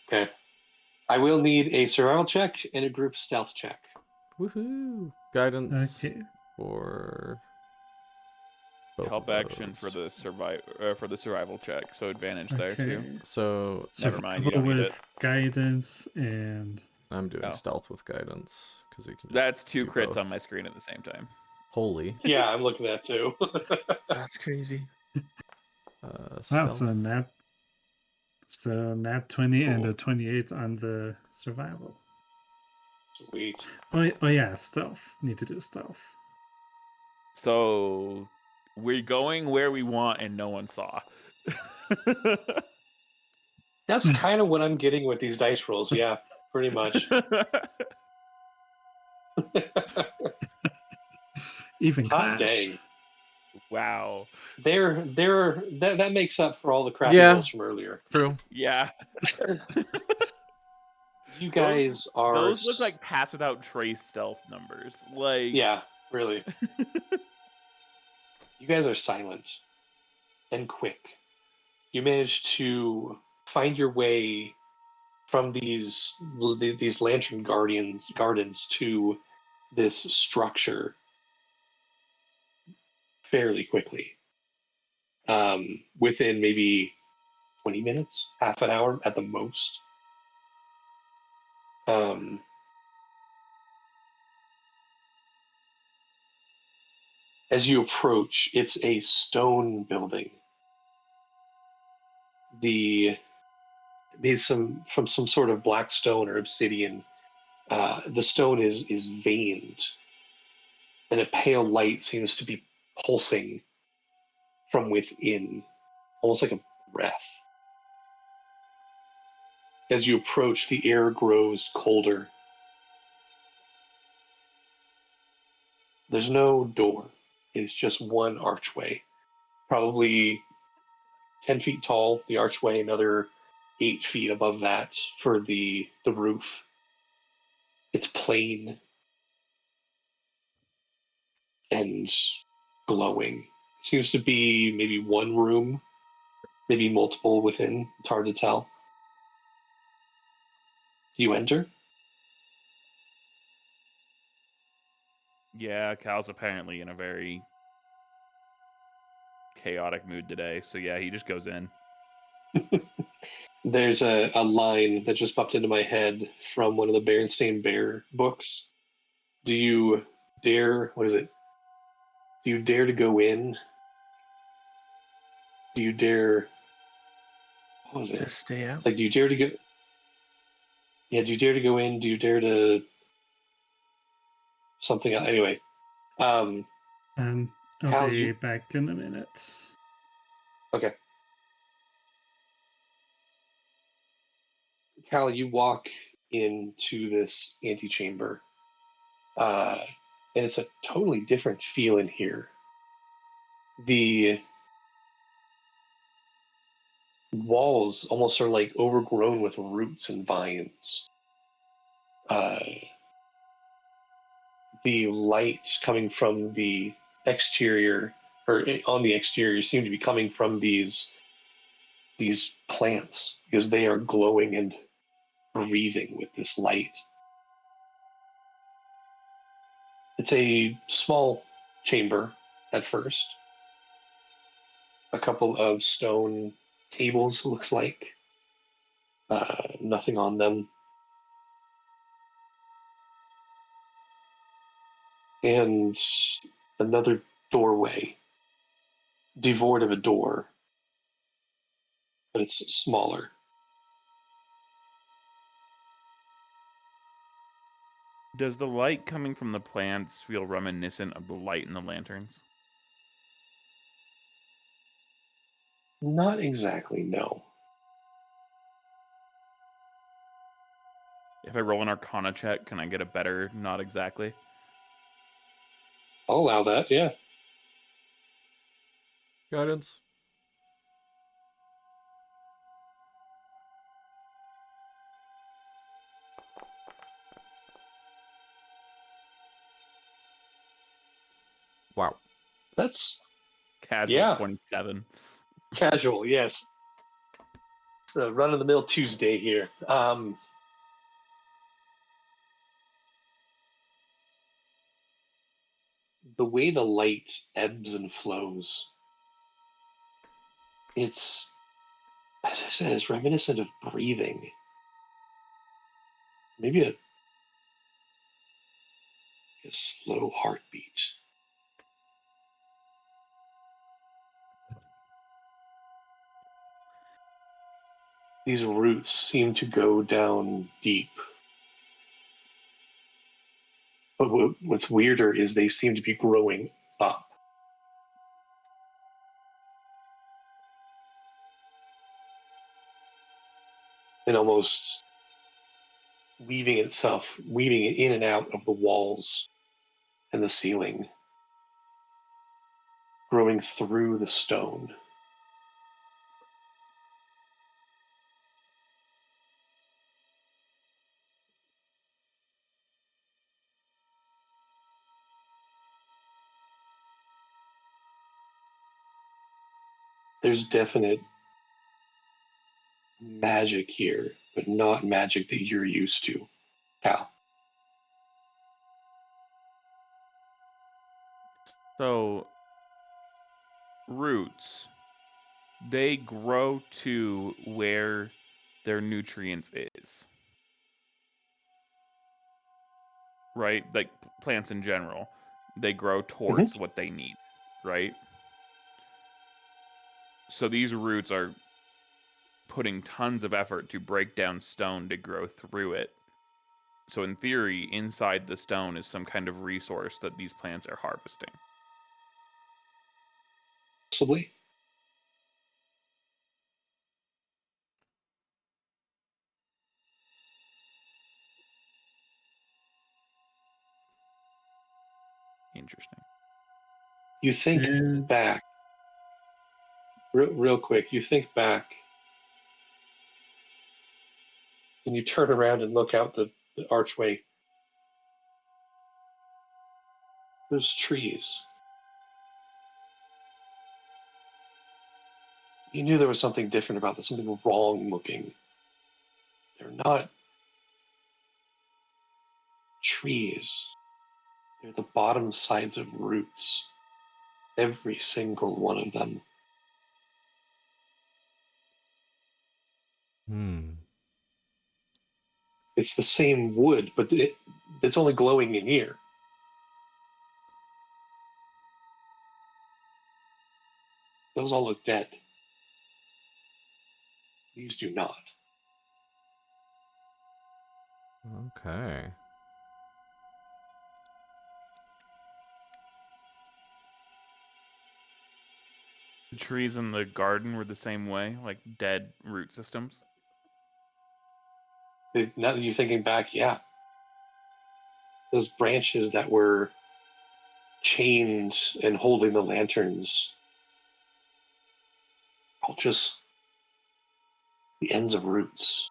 Okay. I will need a survival check and a group stealth check. Woohoo! Guidance Okay. for both Help of action for those. the survival check, so advantage there Okay. too. So Never mind, you Survival don't need with guidance and I'm doing Oh. stealth with guidance because you can. Just That's 2 do crits both. on my screen at the same time. Holy. Yeah, I'm looking at that too. That's crazy. wow, Stealth. so nat 20 and Cool. a 28 on the survival. Sweet. Oh yeah, stealth. Need to do stealth. So we're going where we want and no one saw. That's kind of what I'm getting with these dice rolls. Yeah, pretty much. Even Hot Clash. dang. Wow. That makes up for all the crappy Yeah. rolls from earlier. True. Yeah. You guys are. Those look like pass without trace stealth numbers. Like Yeah, really. You guys are silent and quick. You managed to find your way from these lantern gardens to this structure fairly quickly. Within maybe 20 minutes, half an hour at the most. As you approach, it's a stone building. the made from some sort of black stone or obsidian. The stone is veined, and a pale light seems to be pulsing from within, almost like a breath. As you approach, the air grows colder. There's no door. It's just one archway, probably 10 feet tall, the archway, another 8 feet above that for the roof. It's plain and glowing. Seems to be maybe one room, maybe multiple within. It's hard to tell. Do you enter? Yeah, Cal's apparently in a very chaotic mood today. So yeah, he just goes in. There's a line that just popped into my head from one of the Berenstain Bear books. Do you dare, what is it? Do you dare to go in? Do you dare, what was it? Just stay out. Like, do you dare to go, yeah, do you dare to go in? Do you dare to something else? Anyway, I'll Cal, be back in a minute. okay. Cal, you walk into this antechamber, and it's a totally different feel in here. The walls almost are like overgrown with roots and vines. The lights coming from the exterior, or on the exterior, seem to be coming from these plants because they are glowing and breathing with this light. It's a small chamber at first. A couple of stone tables, looks like. Nothing on them. And another doorway, devoid of a door, but it's smaller. Does the light coming from the plants feel reminiscent of the light in the lanterns? Not exactly, no. If I roll an Arcana check, can I get a better not exactly? I'll allow that, yeah. Guidance. Wow. That's Casual 27. casual, yes. It's a run-of-the-mill Tuesday here. The way the light ebbs and flows, it's, as I said, it's reminiscent of breathing. Maybe a slow heartbeat. These roots seem to go down deep. But what's weirder is they seem to be growing up. And almost weaving it in and out of the walls and the ceiling, growing through the stone. There's definite magic here, but not magic that you're used to, Cal. So, roots, they grow to where their nutrients is. Right? Like plants in general. They grow towards what they need, right? So these roots are putting tons of effort to break down stone to grow through it. So in theory, inside the stone is some kind of resource that these plants are harvesting. Possibly. Interesting. You think And back, real quick, you think back, and you turn around and look out the archway. There's trees. You knew there was something different about this, something wrong looking. They're not trees. They're the bottom sides of roots. Every single one of them. It's the same wood, but it's only glowing in here. Those all look dead. These do not. Okay. The trees in the garden were the same way, like dead root systems. Now that you're thinking back, yeah. Those branches that were chained and holding the lanterns, all just the ends of roots.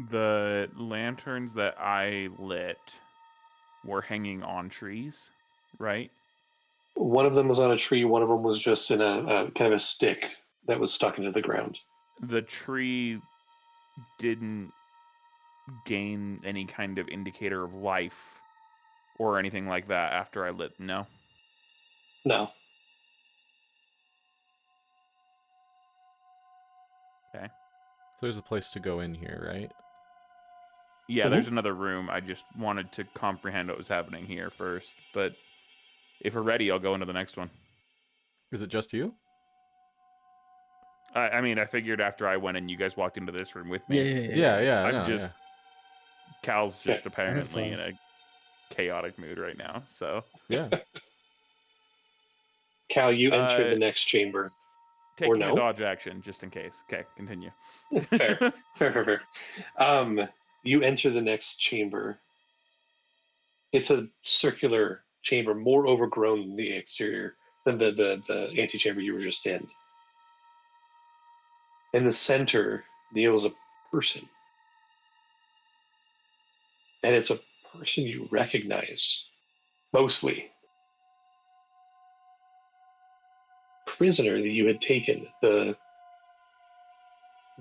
The lanterns that I lit were hanging on trees, right? One of them was on a tree, one of them was just in a kind of a stick that was stuck into the ground. The tree didn't gain any kind of indicator of life or anything like that after I lit. No. No. Okay. So there's a place to go in here, right? Yeah, there's another room. I just wanted to comprehend what was happening here first. But if we're ready, I'll go into the next one. Is it just you? I mean, I figured after I went and you guys walked into this room with me. Yeah. Cal's just Okay. apparently Awesome. in a chaotic mood right now. So Yeah. Cal, you enter the next chamber. Or taking a no? dodge action just in case. Okay, continue. Fair. You enter the next chamber. It's a circular chamber, more overgrown than the exterior, than the antechamber you were just in. In the center kneels a person. And it's a person you recognize, mostly. Prisoner that you had taken, the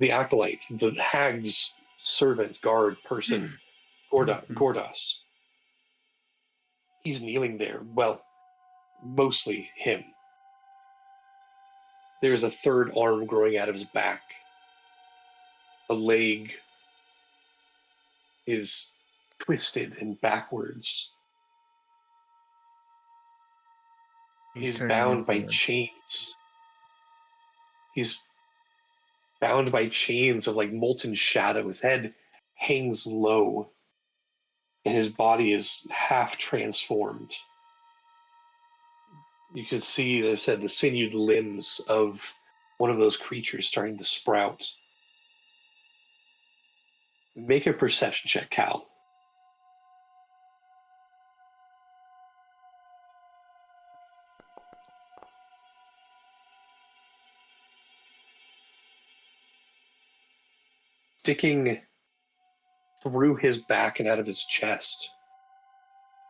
acolyte, the hag's servant, guard, person, Gordas. He's kneeling there. Well, mostly him. There's a third arm growing out of his back. A leg is twisted and backwards. He's turning bound into by one. chains. He's bound by chains of like molten shadow. His head hangs low, and his body is half transformed. You can see, as I said, the sinewed limbs of one of those creatures starting to sprout. Make a perception check, Cal. Sticking through his back and out of his chest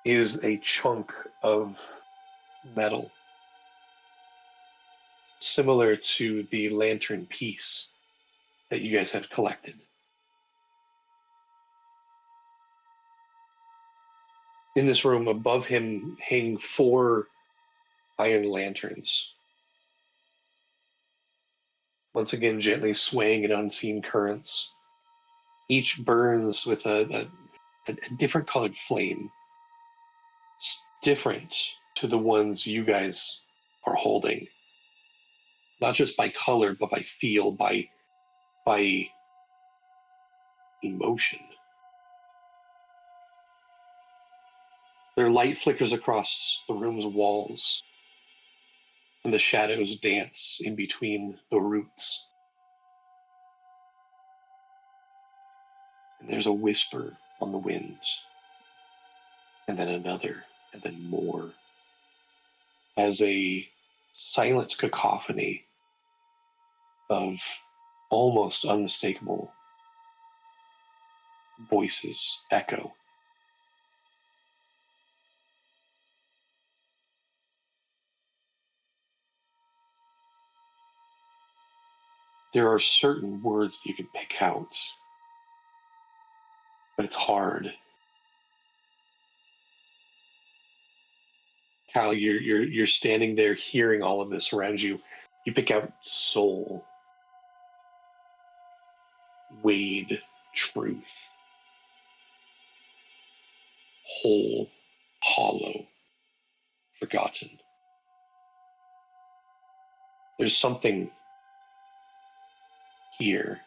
is a chunk of metal, similar to the lantern piece that you guys have collected. In this room, above him hang 4 iron lanterns, once again gently swaying in unseen currents. Each burns with a different colored flame. It's different to the ones you guys are holding. Not just by color, but by feel, by by emotion. Their light flickers across the room's walls, and the shadows dance in between the roots. And there's a whisper on the wind, and then another, and then more, as a silent cacophony of almost unmistakable voices echo. There are certain words that you can pick out, but it's hard. Kyle, you're standing there hearing all of this around you. You pick out soul, wade, truth, whole, hollow, forgotten. There's something here.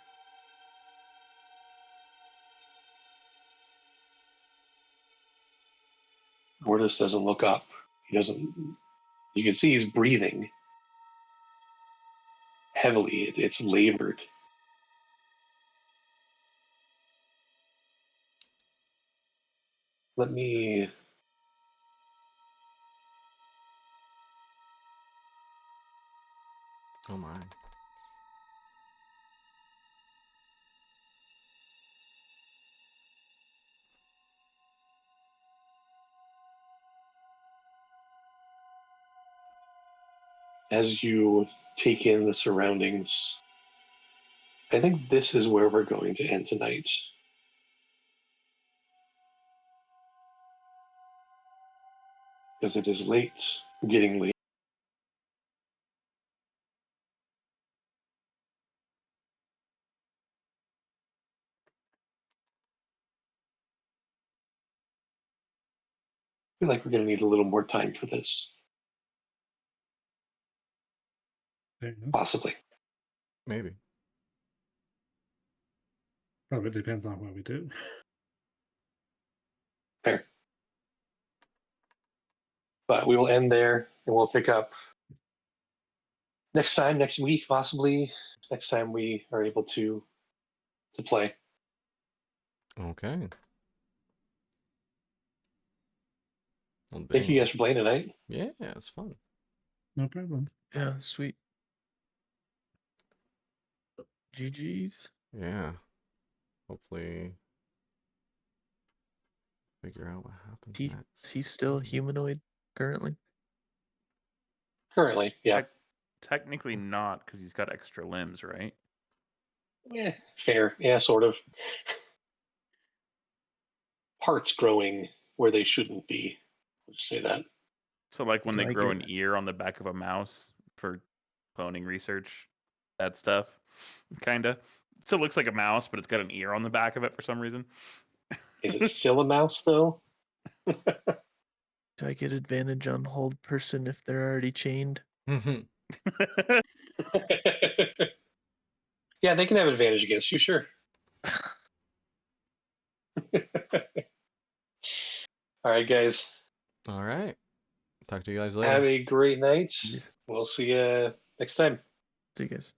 Mortis doesn't look up. He doesn't. You can see he's breathing heavily. It's labored. Let me. Oh my. As you take in the surroundings, I think this is where we're going to end tonight. Because it is late, getting late. I feel like we're going to need a little more time for this, Fair enough. possibly. Maybe. Probably depends on what we do. Fair. But we will end there, and we'll pick up next time, next week, possibly. Next time we are able to play. Okay. Well, Thank you dang. guys for playing tonight. Yeah, it's fun. No problem. Yeah, sweet. GG's. Yeah. Hopefully figure out what happens Is next. he still humanoid currently? Currently, yeah. Technically not, because he's got extra limbs, right? Yeah, fair. Yeah, sort of. Parts growing where they shouldn't be. I'll just say that. So like when Do they I grow get- an ear on the back of a mouse for cloning research, that stuff, kinda. Still looks like a mouse, but it's got an ear on the back of it for some reason. Is it still a mouse, though? Do I get advantage on hold person if they're already chained? Yeah, they can have advantage against you, sure. All right, guys. All right. Talk to you guys Have later. a great night. Yes. We'll see you next time. See you guys.